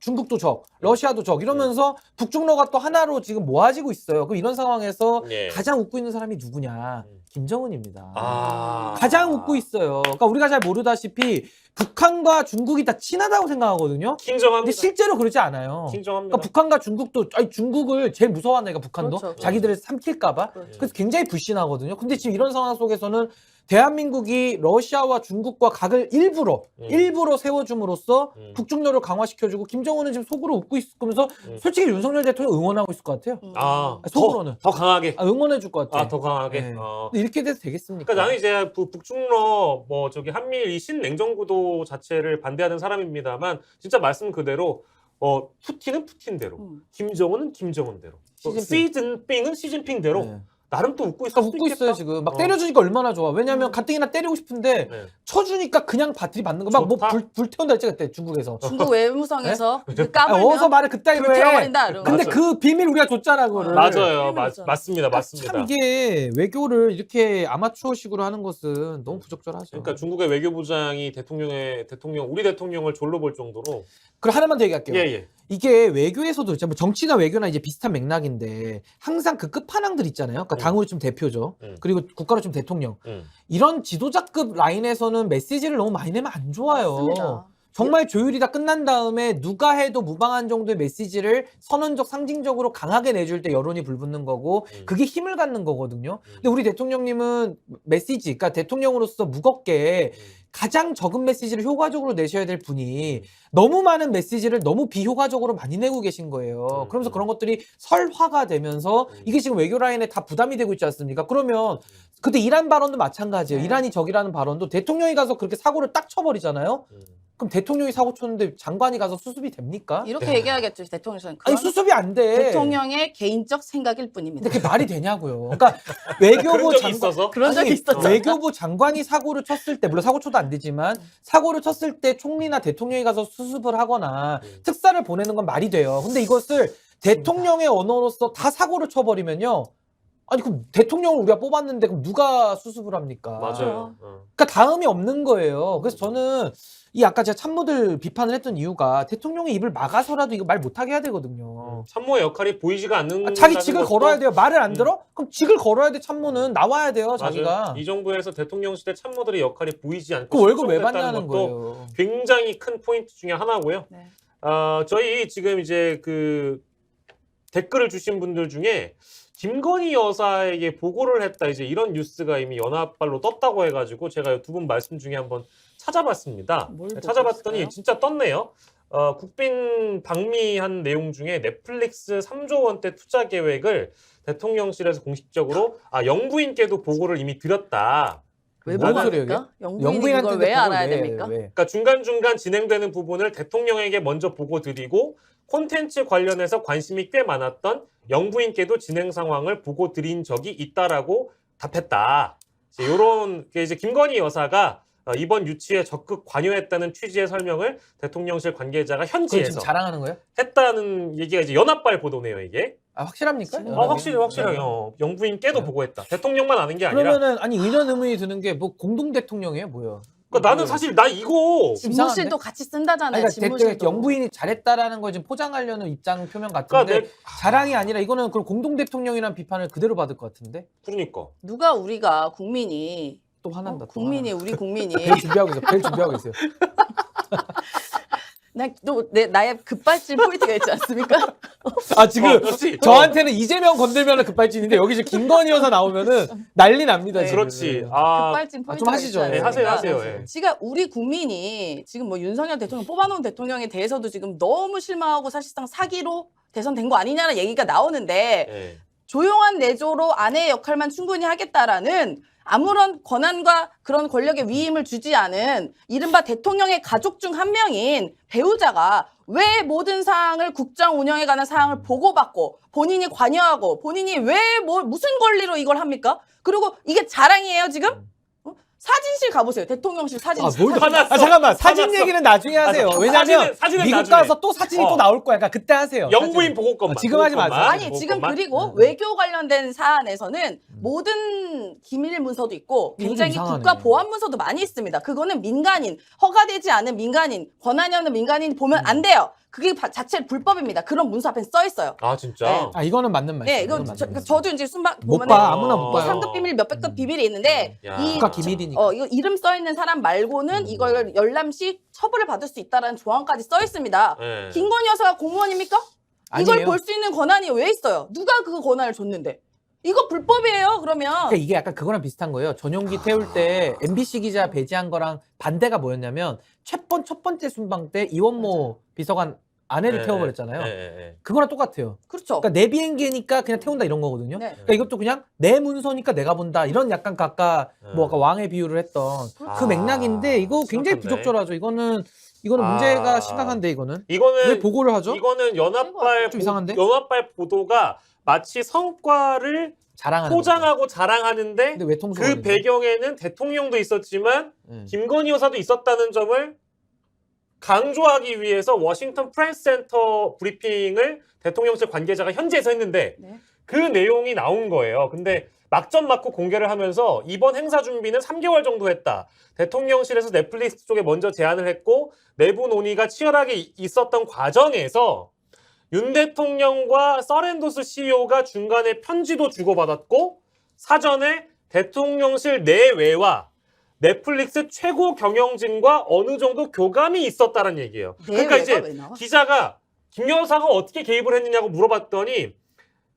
중국도 적, 러시아도 적 이러면서 북중러가 또 하나로 지금 모아지고 있어요. 그럼 이런 상황에서 네. 가장 웃고 있는 사람이 누구냐? 김정은입니다. 아. 가장 웃고 있어요. 그러니까 우리가 잘 모르다시피 북한과 중국이 다 친하다고 생각하거든요. 근데 킹정합니다. 실제로 그러지 않아요. 킹정합니다. 그러니까 북한과 중국도 중국을 제일 무서워하는 애가 북한도 그렇죠. 자기들을 삼킬까봐 그렇죠. 그래서 굉장히 불신하거든요. 근데 지금 이런 상황 속에서는 대한민국이 러시아와 중국과 각을 일부러 세워줌으로써 북중러를 강화시켜주고 김정은은 지금 속으로 웃고 있으면서 솔직히 윤석열 대통령 응원하고 있을 것 같아요. 아, 속으로는. 더 강하게. 응원해줄 것 같아요. 아, 더 강하게. 네. 어. 근데 이렇게 돼서 되겠습니까? 그러니까 나는 이제 북중러 뭐 저기 한미일 이 신냉전 구도 자체를 반대하는 사람입니다만 진짜 말씀 그대로 푸틴은 푸틴대로, 김정은은 김정은대로, 또 시진핑은 시진핑대로 네. 나름 또 웃고 있을 그러니까 수도 웃고 있겠다. 있어요 지금. 막 때려주니까 얼마나 좋아. 왜냐하면 가뜩이나 때리고 싶은데 네. 쳐주니까 그냥 바들이 받는 거. 막 뭐 좋다. 불태운다 했지 그때 중국에서. 중국 외무성에서 그 어서 까불면 말을 그따위로 해. 불태워버린다. 이러고. 근데 맞아요. 그 비밀 우리가 줬잖아 그거를. 맞아요. 맞아. 맞습니다. 맞습니다. 참 이게 외교를 이렇게 아마추어식으로 하는 것은 너무 부적절하죠. 그러니까 중국의 외교부장이 우리 대통령을 졸로 볼 정도로 그럼 하나만 더 얘기할게요. 예. 이게 외교에서도 뭐 정치나 외교나 이제 비슷한 맥락인데 항상 그 끝판왕들 있잖아요. 그러니까 당으로 좀 대표죠. 그리고 국가로 좀 대통령. 이런 지도자급 라인에서는 메시지를 너무 많이 내면 안 좋아요. 맞습니다. 정말 조율이 다 끝난 다음에 누가 해도 무방한 정도의 메시지를 선언적 상징적으로 강하게 내줄 때 여론이 불붙는 거고 그게 힘을 갖는 거거든요. 근데 우리 대통령님은 메시지, 그러니까 대통령으로서 무겁게 가장 적은 메시지를 효과적으로 내셔야 될 분이 너무 많은 메시지를 너무 비효과적으로 많이 내고 계신 거예요. 그러면서 그런 것들이 설화가 되면서 이게 지금 외교 라인에 다 부담이 되고 있지 않습니까? 그러면 그때 이란 발언도 마찬가지예요. 네. 이란이 적이라는 발언도 대통령이 가서 그렇게 사고를 딱 쳐버리잖아요. 그럼 대통령이 사고 쳤는데 장관이 가서 수습이 됩니까? 이렇게 얘기하겠죠 대통령은. 아니 수습이 안 돼. 대통령의 개인적 생각일 뿐입니다. 근데 그게 말이 되냐고요. 그러니까 외교부 그런 적이 장관 있어서 그런 적이 아니, 있었죠. 외교부 장관이 사고를 쳤을 때 물론 사고 쳐도 안 되지만 사고를 쳤을 때 총리나 대통령이 가서 수습을 하거나 특사를 보내는 건 말이 돼요. 근데 이것을 대통령의 언어로서 다 사고를 쳐버리면요. 아니 그럼 대통령을 우리가 뽑았는데 그럼 누가 수습을 합니까? 맞아요. 그러니까 다음이 없는 거예요. 그래서 저는 이 아까 제가 참모들 비판을 했던 이유가 대통령의 입을 막아서라도 이거 말 못하게 해야 되거든요. 참모의 역할이 보이지가 않는 자기 직을 걸어야 돼요. 말을 안 들어? 그럼 직을 걸어야 돼. 참모는 나와야 돼요. 자기가. 맞아요. 이 정부에서 대통령 시대 참모들의 역할이 보이지 않고 그 월급 왜 축소됐다는 받냐는 것도 거예요. 굉장히 큰 포인트 중에 하나고요. 네. 저희 지금 이제 그 댓글을 주신 분들 중에 김건희 여사에게 보고를 했다 이제 이런 뉴스가 이미 연합발로 떴다고 해가지고 제가 두 분 말씀 중에 한번 찾아봤습니다. 뭘 보고 찾아봤더니 있어요? 진짜 떴네요. 국빈 방미한 내용 중에 넷플릭스 3조 원대 투자 계획을 대통령실에서 공식적으로 영부인께도 보고를 이미 드렸다. 왜 뭔 보고 소리예요, 합니까? 이게? 영부인이 영부인한테 그걸 왜 보고 알아야 됩니까? 그러니까 중간중간 진행되는 부분을 대통령에게 먼저 보고 드리고 콘텐츠 관련해서 관심이 꽤 많았던 영부인께도 진행 상황을 보고 드린 적이 있다라고 답했다. 이런 게 이제 김건희 여사가 이번 유치에 적극 관여했다는 취지의 설명을 대통령실 관계자가 그걸 현지에서 지금 자랑하는 거예요? 했다는 얘기가 이제 연합발 보도네요, 이게. 확실합니까? 확실하게 영부인께도 보고했다. 대통령만 아는 게 아니라. 그러면은 아니 의전 의문이 드는 게 뭐 공동 대통령이에요, 뭐요? 그러니까 나는 사실 나 이거 집무실도 같이 쓴다잖아요. 그러니까 집무실도. 영부인이 잘했다라는 걸 지금 포장하려는 입장 표명 그러니까 같은데 자랑이 아니라 이거는 그럼 공동 대통령이라는 비판을 그대로 받을 것 같은데 그러니까. 누가 우리가 국민이 또 화난다. 또 국민이 우리 국민이 벨 준비하고 있어. 벨 준비하고 있어요. 나의 급발진 포인트가 있지 않습니까? 아 지금 그렇지. 저한테는 이재명 건들면은 급발진인데 여기 지금 김건희 여사 나오면은 난리 납니다. 네. 지금. 그렇지. 급발진 포인트가 좀 하시죠. 있지 네, 않습니까? 하세요. 예. 지금 우리 국민이 지금 뭐 윤석열 대통령 뽑아놓은 대통령에 대해서도 지금 너무 실망하고 사실상 사기로 대선된 거 아니냐는 얘기가 나오는데 예. 조용한 내조로 아내의 역할만 충분히 하겠다라는 아무런 권한과 그런 권력의 위임을 주지 않은 이른바 대통령의 가족 중 한 명인 배우자가 왜 모든 사항을 국정 운영에 관한 사항을 보고받고 본인이 관여하고 본인이 왜 무슨 권리로 이걸 합니까? 그리고 이게 자랑이에요 지금? 사진실 가보세요. 대통령실 사진실. 잠깐만 사진 화났어. 얘기는 나중에 하세요. 왜냐면 사진은 미국 나중에. 가서 또 사진이 또 나올 거야. 그러니까 그때 하세요. 영부인 사진. 보고권만. 지금 하지 마세요. 보고권만. 아니 지금 보고권만. 그리고 외교 관련된 사안에서는 모든 기밀 문서도 있고 이거 좀 굉장히 이상하네. 국가 보안 문서도 많이 있습니다. 그거는 민간인, 허가되지 않은 민간인, 권한이 없는 민간인이 보면 안 돼요. 그게 자체 불법입니다. 그런 문서 앞에 써 있어요. 아 진짜. 네. 아 이거는 맞는 말이에요. 네, 이거 저도 이제 순방 못 보면은 봐. 아무나 못 봐요. 봐요. 3급 비밀, 몇백 급 비밀이 있는데 야. 이 국가 기밀이니까. 이거 이름 써 있는 사람 말고는 이걸 열람시 처벌을 받을 수 있다라는 조항까지 써 있습니다. 예. 김건희 여사가 공무원입니까? 이걸 아니에요. 볼 수 있는 권한이 왜 있어요? 누가 그 권한을 줬는데? 이거 불법이에요. 그러면 그러니까 이게 약간 그거랑 비슷한 거예요. 전용기 태울 때 MBC 기자 배제한 거랑 반대가 뭐였냐면 첫 번째 순방 때 이원모 비서관 아내를 예, 태워버렸잖아요. 예. 그거랑 똑같아요. 그렇죠. 그러니까 내 비행기니까 그냥 태운다 이런 거거든요. 네. 그러니까 이것도 그냥 내 문서니까 내가 본다 이런 약간 아까 뭐 아까 왕의 비유를 했던 그 맥락인데 이거 굉장히 심각한데. 부적절하죠. 이거는 문제가 심각한데 이거는 왜 이거는 보고를 하죠? 이거는 연합발 좀 이상한데? 연합발 보도가 마치 성과를 자랑하는 포장하고 자랑하는데 근데 왜 통수? 그 배경에는 대통령도 있었지만 김건희 여사도 있었다는 점을 강조하기 위해서 워싱턴 프레스 센터 브리핑을 대통령실 관계자가 현지에서 했는데 네. 그 내용이 나온 거예요. 근데 막점 맞고 공개를 하면서 이번 행사 준비는 3개월 정도 했다. 대통령실에서 넷플릭스 쪽에 먼저 제안을 했고 내부 논의가 치열하게 있었던 과정에서 윤 대통령과 서렌도스 CEO가 중간에 편지도 주고받았고 사전에 대통령실 내외와 넷플릭스 최고 경영진과 어느 정도 교감이 있었다는 얘기예요. 그러니까 이제 왜 나와? 기자가 김 여사가 어떻게 개입을 했느냐고 물어봤더니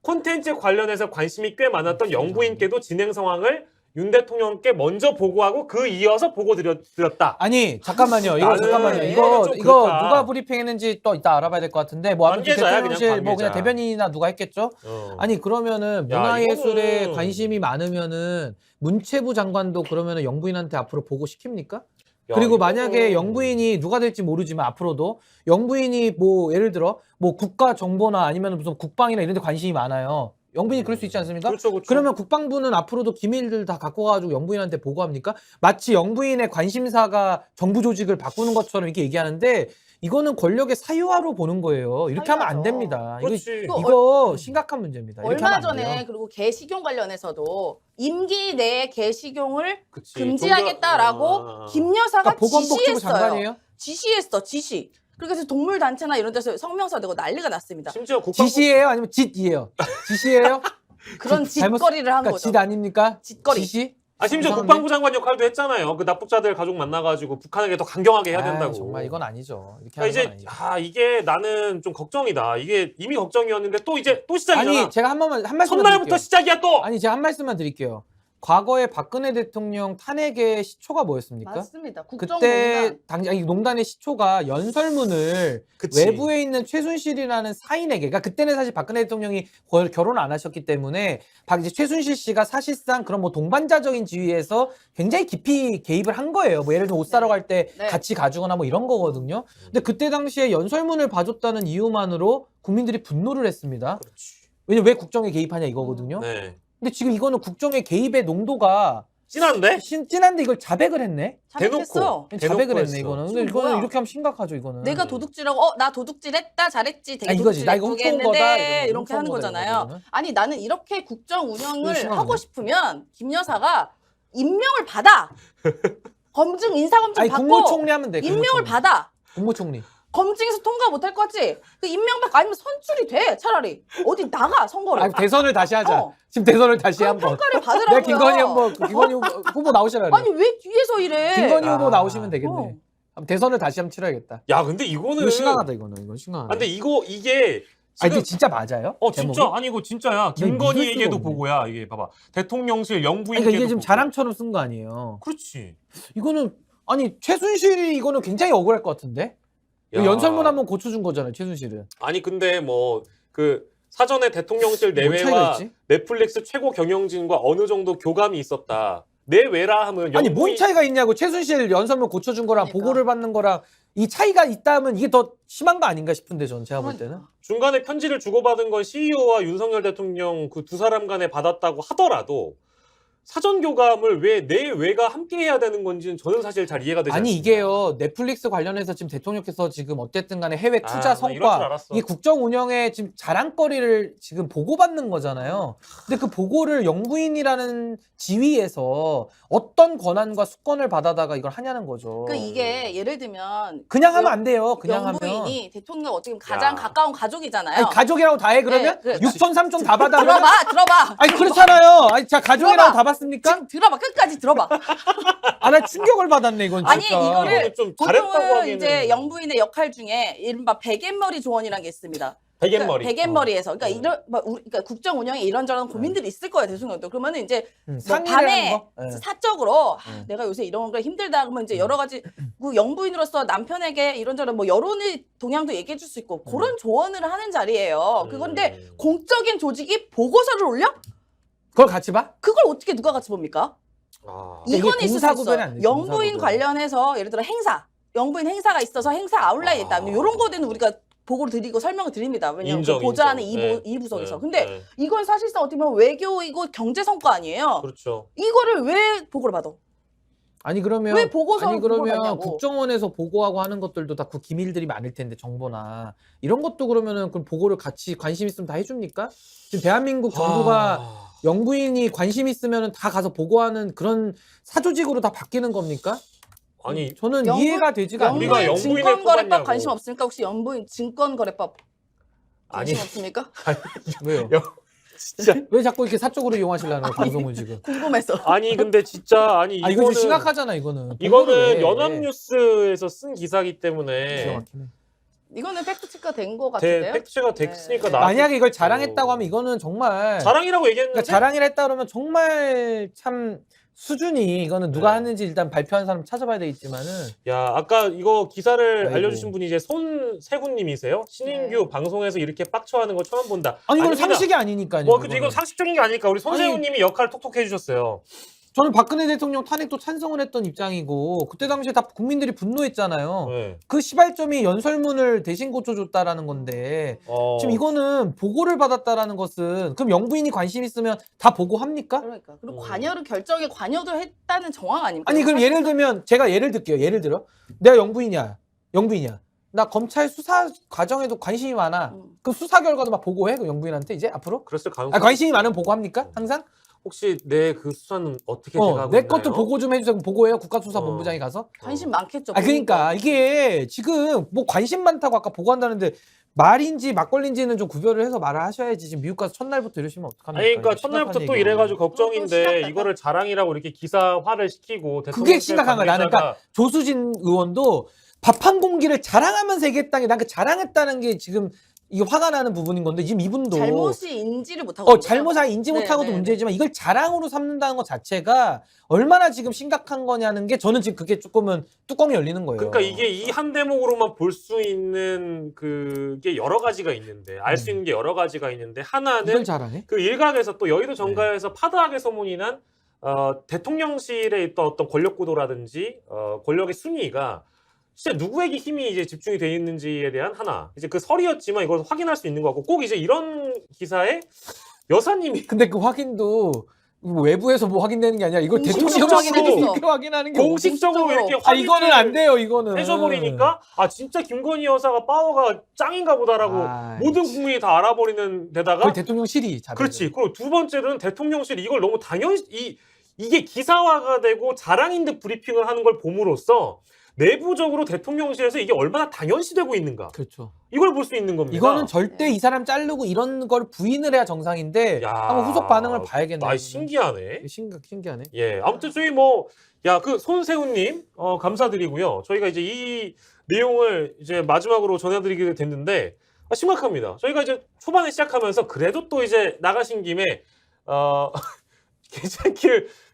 콘텐츠 관련해서 관심이 꽤 많았던 영부인께도 진행 상황을 윤 대통령께 먼저 보고하고 그 이어서 보고 드렸다. 아니 잠깐만요. 이거 나는 잠깐만요. 이거는 좀 이거 그렇다. 누가 브리핑했는지 또 이따 알아봐야 될 것 같은데 뭐 아무튼 관계자야, 그냥 대통령실 뭐 관계자. 그냥 대변인이나 누가 했겠죠. 아니 그러면은 야, 문화예술에 이거는- 관심이 많으면은 문체부 장관도 그러면은 영부인한테 앞으로 보고 시킵니까? 그리고 만약에 영부인이 누가 될지 모르지만 앞으로도 영부인이 뭐 예를 들어 뭐 국가 정보나 아니면 무슨 국방이나 이런 데 관심이 많아요. 영부인이 그럴 수 있지 않습니까? 그렇죠. 그러면 국방부는 앞으로도 기밀들 다 갖고 가지고 영부인한테 보고합니까? 마치 영부인의 관심사가 정부 조직을 바꾸는 것처럼 이렇게 얘기하는데 이거는 권력의 사유화로 보는 거예요. 이렇게 하면 안 사유화죠. 됩니다. 그렇지. 이거 심각한 문제입니다. 이렇게 얼마 하면 안 돼요. 전에 그리고 개식용 관련해서도 임기 내에 개식용을 그치. 금지하겠다라고 김 여사가 그러니까 보건복지부 지시했어요. 장관이에요? 지시했어, 지시. 그래서 동물 단체나 이런 데서 성명서 내고 난리가 났습니다. 심지어 국방부 지시예요? 아니면 짓이에요? 지시예요? 그런 잘못- 짓거리를 한 그러니까 거죠. 짓 아닙니까? 짓거리. 지시? 심지어 이상한데? 국방부 장관 역할도 했잖아요. 그 납북자들 가족 만나가지고 북한에게 더 강경하게 해야 된다고. 정말 이건 아니죠. 이렇게 그러니까 하는 건 이제 아니죠. 이게 나는 좀 걱정이다. 이게 이미 걱정이었는데 또 이제 또 시작이잖아. 아니 제가 한 말씀만 첫날부터 드릴게요. 시작이야 또. 아니 제가 한 말씀만 드릴게요. 과거에 박근혜 대통령 탄핵의 시초가 뭐였습니까? 맞습니다. 그때 국정농단. 당장 이 농단의 시초가 연설문을 그치. 외부에 있는 최순실이라는 사인에게, 그러니까 그때는 사실 박근혜 대통령이 결혼 안 하셨기 때문에 이제 최순실 씨가 사실상 그런 뭐 동반자적인 지위에서 굉장히 깊이 개입을 한 거예요. 뭐 예를 들어 옷 사러 갈 때 네. 같이 가주거나 뭐 이런 거거든요. 근데 그때 당시에 연설문을 봐줬다는 이유만으로 국민들이 분노를 했습니다. 그렇지. 왜냐면 왜 국정에 개입하냐 이거거든요. 네. 근데 지금 이거는 국정에 개입의 농도가 진한데? 진한데 이걸 자백을 했네. 자백했어. 자백을 했네 했어. 이거는. 지금 근데 이거는 뭐야? 이렇게 하면 심각하죠 이거는. 내가 도둑질하고 나 도둑질했다 잘했지 되게 아, 이거지. 도둑질 나 이거 예쁘게 훔쳐온 거다, 했는데 이런 거. 이렇게 하는 훔쳐온 거다, 거잖아요. 이거는. 아니 나는 이렇게 국정 이거 운영을 심하네. 하고 싶으면 김 여사가 임명을 받아. 검증 인사검증 아니 받고 국무총리 하면 돼. 임명을 국무총리. 받아. 국무총리. 검증에서 통과 못할 것 같지? 그 임명받고 아니면 선출이 돼 차라리. 어디 나가 선거를. 아 대선을 다시 하자. 어. 지금 대선을 다시 그 한번. 평가를 받으라고요. 내가 김건희 한번 김건희 후보 나오시라 그래. 아니 왜 뒤에서 이래? 김건희 아. 후보 나오시면 되겠네. 어. 한번 대선을 다시 한번 치러야겠다. 야, 근데 이거는 이거 심각하다 이거는. 이건 심각하다. 아, 근데 이게 아니 지금 근데 진짜 맞아요? 진짜 제목이? 아니 이거 진짜야. 믿을 김건희에게도 수가 없네. 보고야. 이게 봐봐. 대통령실 아니, 영부인에게도 그러니까 이게 지금 보고. 자랑처럼 쓴 거 아니에요. 그렇지. 이거는 아니 최순실이 이거는 굉장히 억울할 것 같은데. 야. 연설문 한번 고쳐준 거잖아요 최순실은. 아니 근데 뭐 그 사전에 대통령실 뭔 차이가 내외와 있지? 넷플릭스 최고 경영진과 어느 정도 교감이 있었다. 내외라 하면 아니 뭔 차이가 있냐고. 최순실 연설문 고쳐준 거랑 그러니까. 보고를 받는 거랑 이 차이가 있다면 이게 더 심한 거 아닌가 싶은데 전 제가 볼 때는. 중간에 편지를 주고받은 건 CEO와 윤석열 대통령 그 두 사람 간에 받았다고 하더라도 사전 교감을 왜 내외가 함께 해야 되는 건지는 저는 사실 잘 이해가 되지 아니 않습니다. 이게요 넷플릭스 관련해서 지금 대통령께서 지금 어쨌든 간에 해외 투자 나 이럴 줄 성과 알았어. 이 국정 운영의 지금 자랑거리를 지금 보고받는 거잖아요. 근데 그 보고를 영부인이라는 지위에서 어떤 권한과 수권을 받아다가 이걸 하냐는 거죠. 그 이게 예를 들면 그냥 하면 안 돼요. 그냥 하면. 영부인이 대통령과 어떻게 보면 가장 야. 가까운 가족이잖아요. 아니 가족이라고 다 해 그러면? 네, 그래. 6천 3천 다 받아. 그러면? 들어봐. 아니 그렇잖아요. 아니 자 가족이라고 들어봐. 다 받습니까? 지금 들어봐 끝까지 들어봐. 아 나 충격을 받았네 이건 진짜. 아니, 이거를 이거는 좀 잘했다고 보통은 하기에는 이제 영부인의 역할 중에 이른바 베갯머리 조언이라는 게 있습니다. 베갯머리. 베갯머리에서 그러니까 음. 그러니까 국정 운영에 이런저런 고민들이 있을 거예요 대통령도. 그러면은 이제 뭐 상의를 밤에 하는 거? 네. 사적으로 네. 내가 요새 이런 거 힘들다 그러면 이제 여러 가지 그 영부인으로서 남편에게 이런저런 뭐 여론의 동향도 얘기해 줄 수 있고 그런 조언을 하는 자리예요. 그건데 공적인 조직이 보고서를 올려? 그걸 같이 봐? 그걸 어떻게 누가 같이 봅니까? 아. 이게 이거는 있을 수 공사구별이 있어. 안 돼, 영부인 공사구별. 관련해서 예를 들어 행사, 영부인 행사가 있어서 행사 아웃라인 있다. 아. 이런 거에는 우리가 보고를 드리고 설명을 드립니다. 왜냐하면 인정, 그 보좌하는 인정. 이 부서에서. 네, 근데 네. 이건 사실상 어떻게 보면 외교이고 경제 성과 아니에요. 그렇죠. 이거를 왜 보고를 받아? 아니 그러면 왜 보고서를 아니 그러면 보고받냐고. 국정원에서 보고하고 하는 것들도 다 그 기밀들이 많을 텐데 정보나 이런 것도 그러면은 그 보고를 같이 관심 있으면 다 해줍니까? 지금 대한민국 정부가 아. 영부인이 관심 있으면은 다 가서 보고하는 그런 사조직으로 다 바뀌는 겁니까? 아니 저는 영부- 이해가 되지가 않아요. 우리가 영부인 영부인을 증권거래법 뽑았냐고. 관심 없습니까? 혹시 영부인 증권거래법 관심 아니. 없습니까? 왜요? 진짜 왜 자꾸 이렇게 사적으로 이용하시려는 거예요 방송을 지금? 궁금해서. 아니 근데 진짜 아니 아 이거 좀 이거는 심각하잖아 이거는. 이거는 보고를 왜. 연합뉴스에서 쓴 기사기 기가 때문에 막히네. 이거는 팩트 체크가 된 것 같은데요? 팩트가 됐으니까 네. 나 만약에 이걸 자랑했다고 하면 이거는 정말 자랑이라고 얘기했는데 그러니까 자랑이라 했다 그러면 정말 참 수준이 이거는 누가 네. 하는지 일단 발표한 사람 찾아봐야 되겠지만은 야 아까 이거 기사를 아이고. 알려주신 분이 이제 손세훈님이세요. 신인규 네. 방송에서 이렇게 빡쳐하는 거 처음 본다. 아니 이건 아닙니다. 상식이 아니니까요. 뭐 그죠 이거는. 이건 상식적인 게 아닐까. 우리 손세훈님이 역할 톡톡 해주셨어요. 저는 박근혜 대통령 탄핵도 찬성을 했던 입장이고 그때 당시에 다 국민들이 분노했잖아요. 네. 그 시발점이 연설문을 대신 고쳐줬다라는 건데 지금 이거는 보고를 받았다라는 것은 그럼 영부인이 관심 있으면 다 보고합니까? 그러니까 그리고 관여를 결정에 관여도 했다는 정황 아닙니까? 아니 그럼 예를 들면 제가 예를 들게요. 예를 들어 내가 영부인이야. 나 검찰 수사 과정에도 관심이 많아. 그럼 수사 결과도 막 보고해? 그 영부인한테 이제 앞으로? 그랬을 가능성. 관심이 많으면 보고합니까? 항상? 혹시 내 그 수사는 어떻게 돼가고 내 있나요? 것도 보고 좀 해주세요. 그럼 보고해요. 국가수사본부장이 가서. 관심 많겠죠. 그러니까 이게 지금 뭐 관심 많다고 아까 보고한다는데 말인지 막걸리인지는 좀 구별을 해서 말을 하셔야지. 지금 미국 가서 첫날부터 이러시면 어떡합니까? 아니 그러니까 이거 첫날부터 심각한 또 얘기고. 이래가지고 또 걱정인데 시작됐다. 이거를 자랑이라고 이렇게 기사화를 시키고 그게 심각한 거야. 나는 그러니까 조수진 의원도 밥 한 공기를 자랑하면서 얘기했다는 게 난 그 자랑했다는 게 지금 이게 화가 나는 부분인 건데 지금 이분도 잘못이 인지를 못하고 잘못을 인지 못하고도 네. 문제지만 이걸 자랑으로 삼는다는 것 자체가 얼마나 지금 심각한 거냐는 게 저는 지금 그게 조금은 뚜껑이 열리는 거예요. 그러니까 이게 이 한 대목으로만 볼 수 있는 그게 여러 가지가 있는데 알 수 있는 게 여러 가지가 있는데 하나는 이걸 잘하네. 그 일각에서 또 여의도 정가에서 파다하게 소문이 난 대통령실에 있던 어떤 권력 구도라든지 권력의 순위가 진짜 누구에게 힘이 이제 집중이 돼 있는지에 대한 하나 이제 그 설이었지만 이걸 확인할 수 있는 것 같고 꼭 이제 이런 기사에 여사님이 근데 그 확인도 외부에서 뭐 확인되는 게 아니라 이걸 공식적으로 대통령실이 확인했어. 이렇게 확인하는 게 공식적으로 공식적으로. 이렇게 아 이거는 안 돼요. 이거는 해줘버리니까 아 진짜 김건희 여사가 파워가 짱인가 보다라고 아이, 모든 국민이 다 알아버리는 데다가 거의 대통령실이 잘해. 그렇지. 그리고 두 번째로는 대통령실이 이걸 너무 당연시 이게 기사화가 되고 자랑인 듯 브리핑을 하는 걸 봄으로써 내부적으로 대통령실에서 이게 얼마나 당연시되고 있는가 그렇죠. 이걸 볼 수 있는 겁니다. 이거는 절대 이 사람 자르고 이런 걸 부인을 해야 정상인데 야, 한번 후속 반응을 봐야겠네요. 아 신기하네. 신기하네. 예, 아무튼 저희 그 손세훈님 감사드리고요. 저희가 이제 이 내용을 이제 마지막으로 전해드리게 됐는데 심각합니다. 저희가 이제 초반에 시작하면서 그래도 또 이제 나가신 김에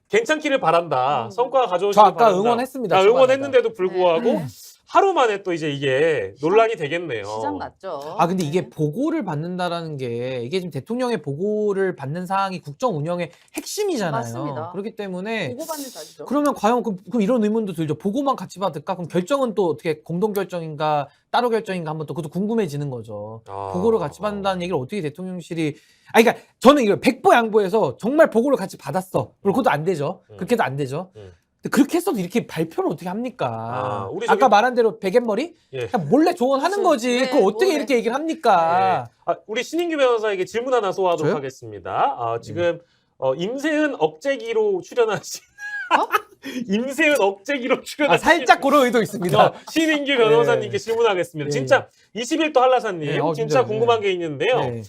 괜찮기를 바란다. 성과 가져오시길 저 아까 바란다. 응원했습니다. 응원했는데도 불구하고 네. 하루 만에 또 이제 이게 논란이 되겠네요. 시장 났죠. 아 근데 이게 네. 보고를 받는다라는 게 이게 지금 대통령의 보고를 받는 사항이 국정 운영의 핵심이잖아요. 맞습니다. 그렇기 때문에 보고받는 자리죠. 그러면 과연 그럼 이런 의문도 들죠. 보고만 같이 받을까? 그럼 결정은 또 어떻게 공동 결정인가 따로 결정인가 한번 또 그것도 궁금해지는 거죠. 보고를 같이 받는다는 얘기를 어떻게 대통령실이 그러니까 저는 이걸 백보 양보해서 정말 보고를 같이 받았어. 그리고 그것도 안 되죠. 그렇게도 안 되죠. 근데 그렇게 했어도 이렇게 발표를 어떻게 합니까? 우리 아까 말한 대로 베갯머리? 예. 그냥 몰래 조언하는 거지. 네, 그걸 어떻게 몰래. 이렇게 얘기를 합니까? 우리 신인규 변호사에게 질문 하나 소화하도록 저요? 하겠습니다. 지금 임세은 억제기로 출연하신 임세은 억제기로 출연하신 살짝 그런 의도 있습니다. 신인규 변호사님께 질문하겠습니다. 예. 진짜 21도 한라사님 예, 진짜 진짜, 궁금한 게 있는데요. 네.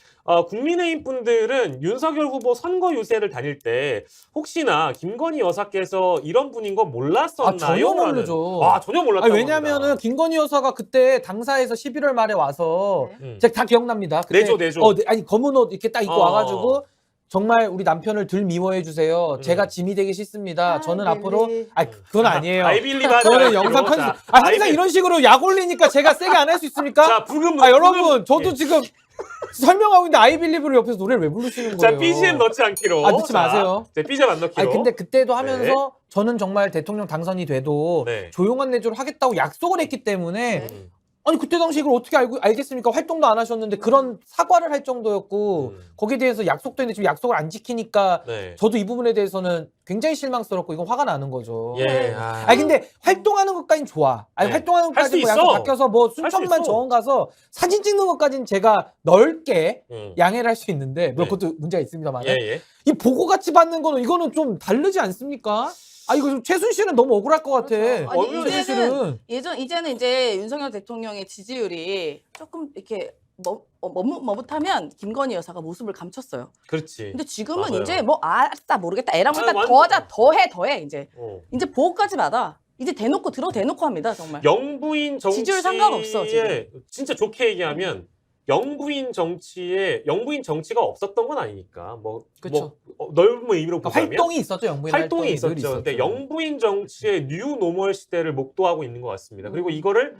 국민의힘 분들은 윤석열 후보 선거 유세를 다닐 때 혹시나 김건희 여사께서 이런 분인 거 몰랐었나요? 전혀 모르죠. 전혀 몰랐다고 왜냐면은 김건희 여사가 그때 당사에서 11월 말에 와서 네. 제가 다 기억납니다. 그때 내조. 아니 검은 옷 이렇게 딱 입고 와가지고 정말 우리 남편을 덜 미워해 주세요. 제가 짐이 되기 싫습니다. 저는 앞으로 그건 아니에요. 아이빌리브 저는 영상 편집 항상 이런 식으로 약 올리니까 제가 세게 안 할 수 있습니까? 자, 부금 여러분 저도 예. 지금 설명하고 있는데 아이빌리브를 옆에서 노래를 왜 부르시는 거예요? 자, BGM 넣지 않기로. 넣지 마세요. 자, BGM 안 넣기로. 아니 근데 그때도 하면서 저는 정말 대통령 당선이 돼도 네. 조용한 내조를 하겠다고 약속을 했기 때문에 음. 아니 그때 당시 이걸 어떻게 알겠습니까? 활동도 안 하셨는데 그런 사과를 할 정도였고 거기에 대해서 약속도 했는데 지금 약속을 안 지키니까 네. 저도 이 부분에 대해서는 굉장히 실망스럽고 이건 화가 나는 거죠. 예. 아니 근데 활동하는 것까지는 좋아. 아니 네. 활동하는 할수 것까지 뭐 있어. 약속 바뀌어서 뭐 수 순천만 있어. 정원 가서 사진 찍는 것까지는 제가 넓게 음. 양해를 할 수 있는데 네. 뭐 그것도 문제가 있습니다만 예. 이 보고 같이 받는 거는 이거는 좀 다르지 않습니까? 이거 좀 최순실은 너무 억울할 것 같아. 그렇죠. 아니, 어느 최순실은 이제는 이제 윤석열 대통령의 지지율이 조금 이렇게 머뭇하면 김건희 여사가 모습을 감췄어요. 그렇지. 근데 지금은 맞아요. 이제 뭐 알았다 모르겠다 애랑 아, 했다 완전. 더하자 더해 이제 어. 이제 보호까지 받아. 이제 대놓고 합니다 정말. 영부인 정치에 지지율 상관없어, 지금. 진짜 좋게 얘기하면 영부인 정치가 없었던 건 아니니까 그쵸. 넓은 의미로 보자면 활동이 있었죠. 영부인 활동이 늘 있었죠. 근데 영부인 정치의 뉴 노멀 시대를 목도하고 있는 것 같습니다. 그리고 이거를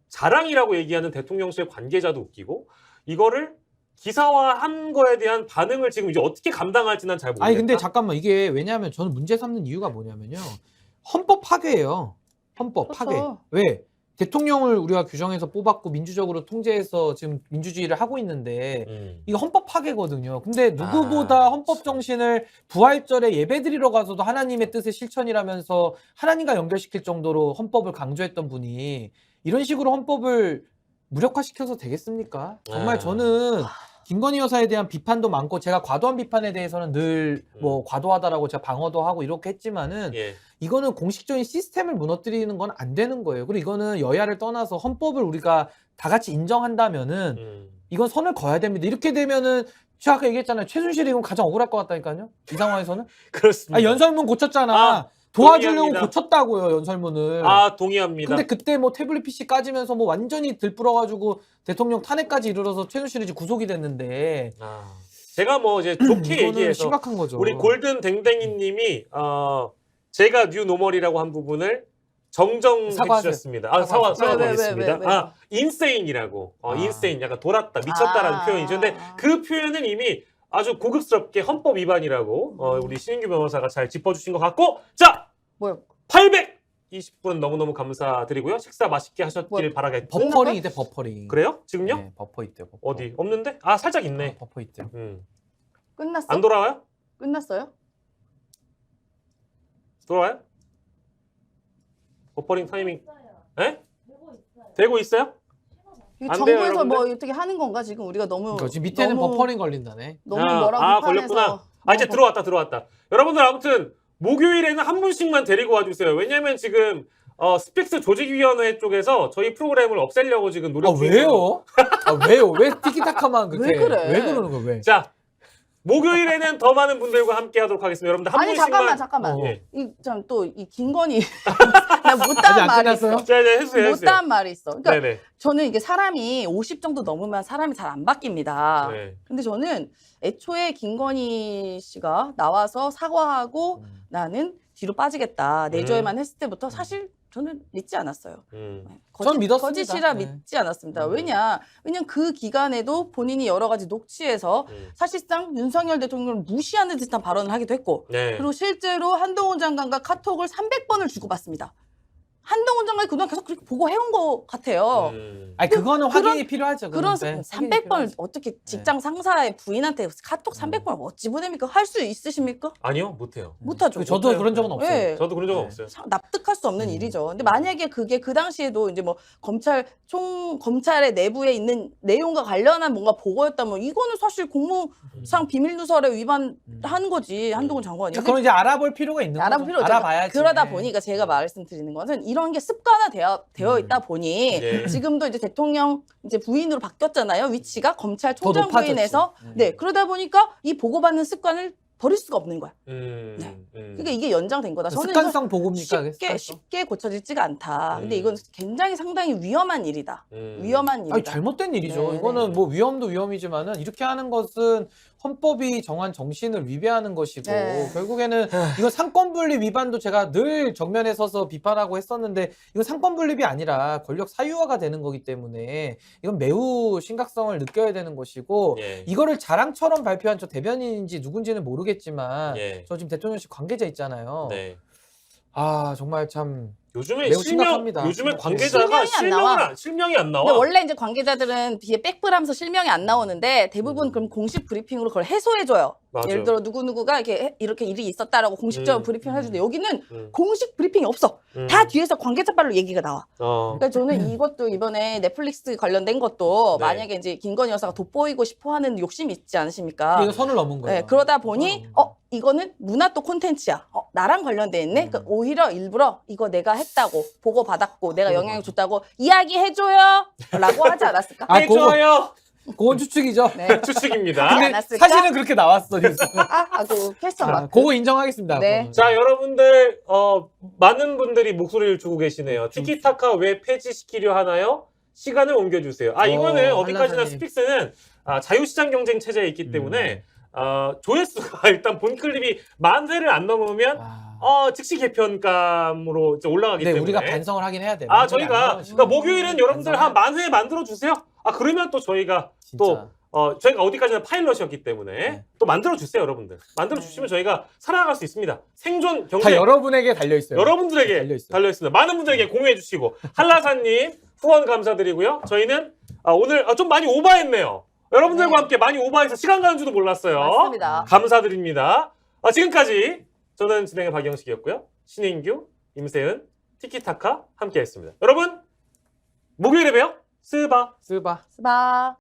자랑이라고 얘기하는 대통령실 관계자도 웃기고 이거를 기사화한 거에 대한 반응을 지금 이제 어떻게 감당할지 난 잘 모르겠다. 아니 근데 잠깐만 이게 왜냐하면 저는 문제 삼는 이유가 뭐냐면요. 헌법 파괴예요. 헌법 그렇죠. 파괴. 왜? 대통령을 우리가 규정해서 뽑았고 민주적으로 통제해서 지금 민주주의를 하고 있는데 이거 헌법 파괴거든요. 근데 누구보다 헌법 정신을 부활절에 예배드리러 가서도 하나님의 뜻의 실천이라면서 하나님과 연결시킬 정도로 헌법을 강조했던 분이 이런 식으로 헌법을 무력화시켜서 되겠습니까? 정말 저는 김건희 여사에 대한 비판도 많고 제가 과도한 비판에 대해서는 늘 뭐 과도하다라고 제가 방어도 하고 이렇게 했지만은 이거는 공식적인 시스템을 무너뜨리는 건 안 되는 거예요. 그리고 이거는 여야를 떠나서 헌법을 우리가 다 같이 인정한다면은 이건 선을 그어야 됩니다. 이렇게 되면은 제가 아까 얘기했잖아요. 최순실이 이건 가장 억울할 것 같다니까요. 이 상황에서는. 그렇습니다. 연설문 고쳤잖아. 도와주려고 동의합니다. 고쳤다고요, 연설문을. 아, 동의합니다. 근데 그때 뭐 태블릿 PC 까지면서 뭐 완전히 들불어가지고 대통령 탄핵까지 이르러서 최순실이 이제 구속이 됐는데 아, 제가 뭐 이제 좋게 이거는 얘기해서 심각한 거죠. 우리 골든 댕댕이님이 제가 뉴 노멀이라고 한 부분을 정정해 사과하세요. 주셨습니다. 아, 사과하겠습니다. 왜? 아, 인세인이라고. 아. 인세인, 약간 돌았다, 미쳤다라는 아. 표현이죠. 근데 그 표현은 이미 아주 고급스럽게 헌법 위반이라고 우리 신인규 변호사가 잘 짚어주신 것 같고, 자, 뭐야? 820분 너무너무 감사드리고요. 식사 맛있게 하셨길 뭐야? 바라겠고. 버퍼링 이때 버퍼링. 그래요? 지금요? 네, 버퍼 있대요. 버퍼. 어디? 없는데? 아, 살짝 있네. 버퍼 있대요. 끝났어? 안 돌아와요? 끝났어요? 돌아와요? 버퍼링 타이밍. 예? 되고 있어요? 이거 안 돼요, 정부에서 여러분들? 뭐 어떻게 하는 건가 지금 우리가 너무 그러니까 지금 밑에는 너무- 버퍼링 걸린다네. 너무 아, 뭐라고 아, 비판해서 걸렸구나. 아, 이제 너무 들어왔다. 여러분들 아무튼 목요일에는 한 분씩만 데리고 와주세요. 왜냐면 지금 스펙스 조직위원회 쪽에서 저희 프로그램을 없애려고 지금 노력 중이에요. 왜요? 왜요? 왜 티키타카만 그렇게? 왜 그래? 왜 그러는 거야? 왜? 자, 목요일에는 더 많은 분들과 함께 하도록 하겠습니다. 여러분들 한 아니 분씩만. 잠깐만. 어. 예. 이 참 또 이 김건희 나 아직 못다한 안 말이 끝났어요? 있어. 자, 이제 해주세요. 못다한 말이 있어. 그러니까 네네. 저는 이게 사람이 50 정도 넘으면 사람이 잘 안 바뀝니다. 네. 근데 저는 애초에 김건희 씨가 나와서 사과하고 나는 뒤로 빠지겠다 내조에만 했을 때부터 사실 저는 믿지 않았어요. 전 믿었습니다. 거짓이라 네. 믿지 않았습니다. 왜냐면 그 기간에도 본인이 여러 가지 녹취해서 음. 사실상 윤석열 대통령을 무시하는 듯한 발언을 하기도 했고 네. 그리고 실제로 한동훈 장관과 카톡을 300번을 주고받습니다. 한동훈 장관이 그동안 계속 그렇게 보고 해온 것 같아요. 아니 그거는 그런- 확인이 필요하죠. 그런 그건. 네, 300번을 어떻게 직장 상사의 부인한테 카톡 300번을 어찌 보냅니까? 할 수 있으십니까? 아니요, 못해요. 못하죠. 저도 못해요. 그런 적은 없어요. 네. 저도 그런 적은 네. 없어요. 참 납득할 수 없는 일이죠. 근데 만약에 그게 그 당시에도 이제 뭐 검찰의 내부에 있는 내용과 관련한 뭔가 보고였다면 이거는 사실 공무상 비밀 누설에 위반한 거지 한동훈 장관이. 그러니까 그건 이제 알아볼 필요가 있는 거죠. 알아볼 필요 없죠. 알아봐야지. 그러다 네. 보니까 제가 말씀드리는 것은 이런 게 습관화되어 있다 보니 네. 지금도 이제 대통령 이제 부인으로 바뀌었잖아요. 위치가 검찰총장 더 높아졌지. 부인에서 네 그러다 보니까 이 보고받는 습관을 버릴 수가 없는 거야. 네. 그러니까 이게 연장된 거다. 저는 습관성 보고입니까? 그게 습관성? 쉽게 고쳐지지가 않다. 근데 음. 이건 굉장히 상당히 위험한 일이다. 위험한 일이다. 아니 잘못된 일이죠. 네, 이거는 네. 뭐 위험도 위험이지만은 이렇게 하는 것은 헌법이 정한 정신을 위배하는 것이고 네. 결국에는 이건 상권분립 위반도 제가 늘 정면에 서서 비판하고 했었는데 이건 상권분립이 아니라 권력 사유화가 되는 거기 때문에 이건 매우 심각성을 느껴야 되는 것이고 예. 이거를 자랑처럼 발표한 저 대변인인지 누군지는 모르겠지만 예. 저 지금 대통령실 관계자 있잖아요. 네. 아 정말 참 요즘에 매우 심각합니다. 요즘에 관계자가 실명이 안 나와. 근데 원래 이제 관계자들은 뒤에 백브라면서 실명이 안 나오는데 대부분 그럼 공식 브리핑으로 그걸 해소해줘요. 맞아요. 예를 들어 누구누구가 이렇게 일이 있었다라고 공식적으로 브리핑을 해주는데 여기는 음. 공식 브리핑이 없어. 다 뒤에서 관계자 발로 얘기가 나와. 그러니까 저는 이것도 이번에 넷플릭스 관련된 것도 네. 만약에 이제 김건희 여사가 돋보이고 싶어하는 욕심이 있지 않으십니까? 이거 선을 넘은 거예요. 네, 그러다 보니 이거는 문화 또 콘텐츠야. 나랑 관련돼 있네. 그러니까 오히려 일부러 이거 내가 했다고 보고 받았고 내가 영향을 줬다고 이야기해줘요라고 하지 않았을까? 아, 해줘요. 그건 추측이죠. 네. 추측입니다. 근데- 근데 않았을까? 사실은 그렇게 나왔어 뉴스. 아주 캐스터 아, 맞고. 그거 인정하겠습니다. 네. 그거는. 자, 여러분들 많은 분들이 목소리를 주고 계시네요. 티키타카 왜 폐지시키려 하나요? 시간을 옮겨주세요. 이거는 어디까지나 한라산이. 스픽스는 자유시장 경쟁 체제에 있기 때문에 조회수가 일단 본 클립이 10,000회를 안 넘으면 즉시 개편감으로 이제 올라가기 네, 때문에 우리가 반성을 하긴 해야 돼. 저희가 그러니까 목요일은 여러분들 한 10,000회 만들어 주세요. 그러면 또 저희가 또 저희가 어디까지나 파일럿이었기 때문에 네. 또 만들어 주세요, 여러분들. 만들어 주시면 저희가 살아갈 수 있습니다. 생존 다 경쟁 여러분에게 달려 있어요. 여러분들에게 달려있어요. 달려 있습니다. 많은 분들에게 공유해 주시고 한라사님 후원 감사드리고요. 저희는 오늘 좀 많이 오버했네요. 여러분들과 네. 함께 많이 오버해서 시간 가는 줄도 몰랐어요. 맞습니다. 감사드립니다. 지금까지 저는 진행의 박영식이었고요. 신인규, 임세은, 티키타카 함께했습니다. 여러분 목요일에 봬요. 스바. 쓰바. 스바.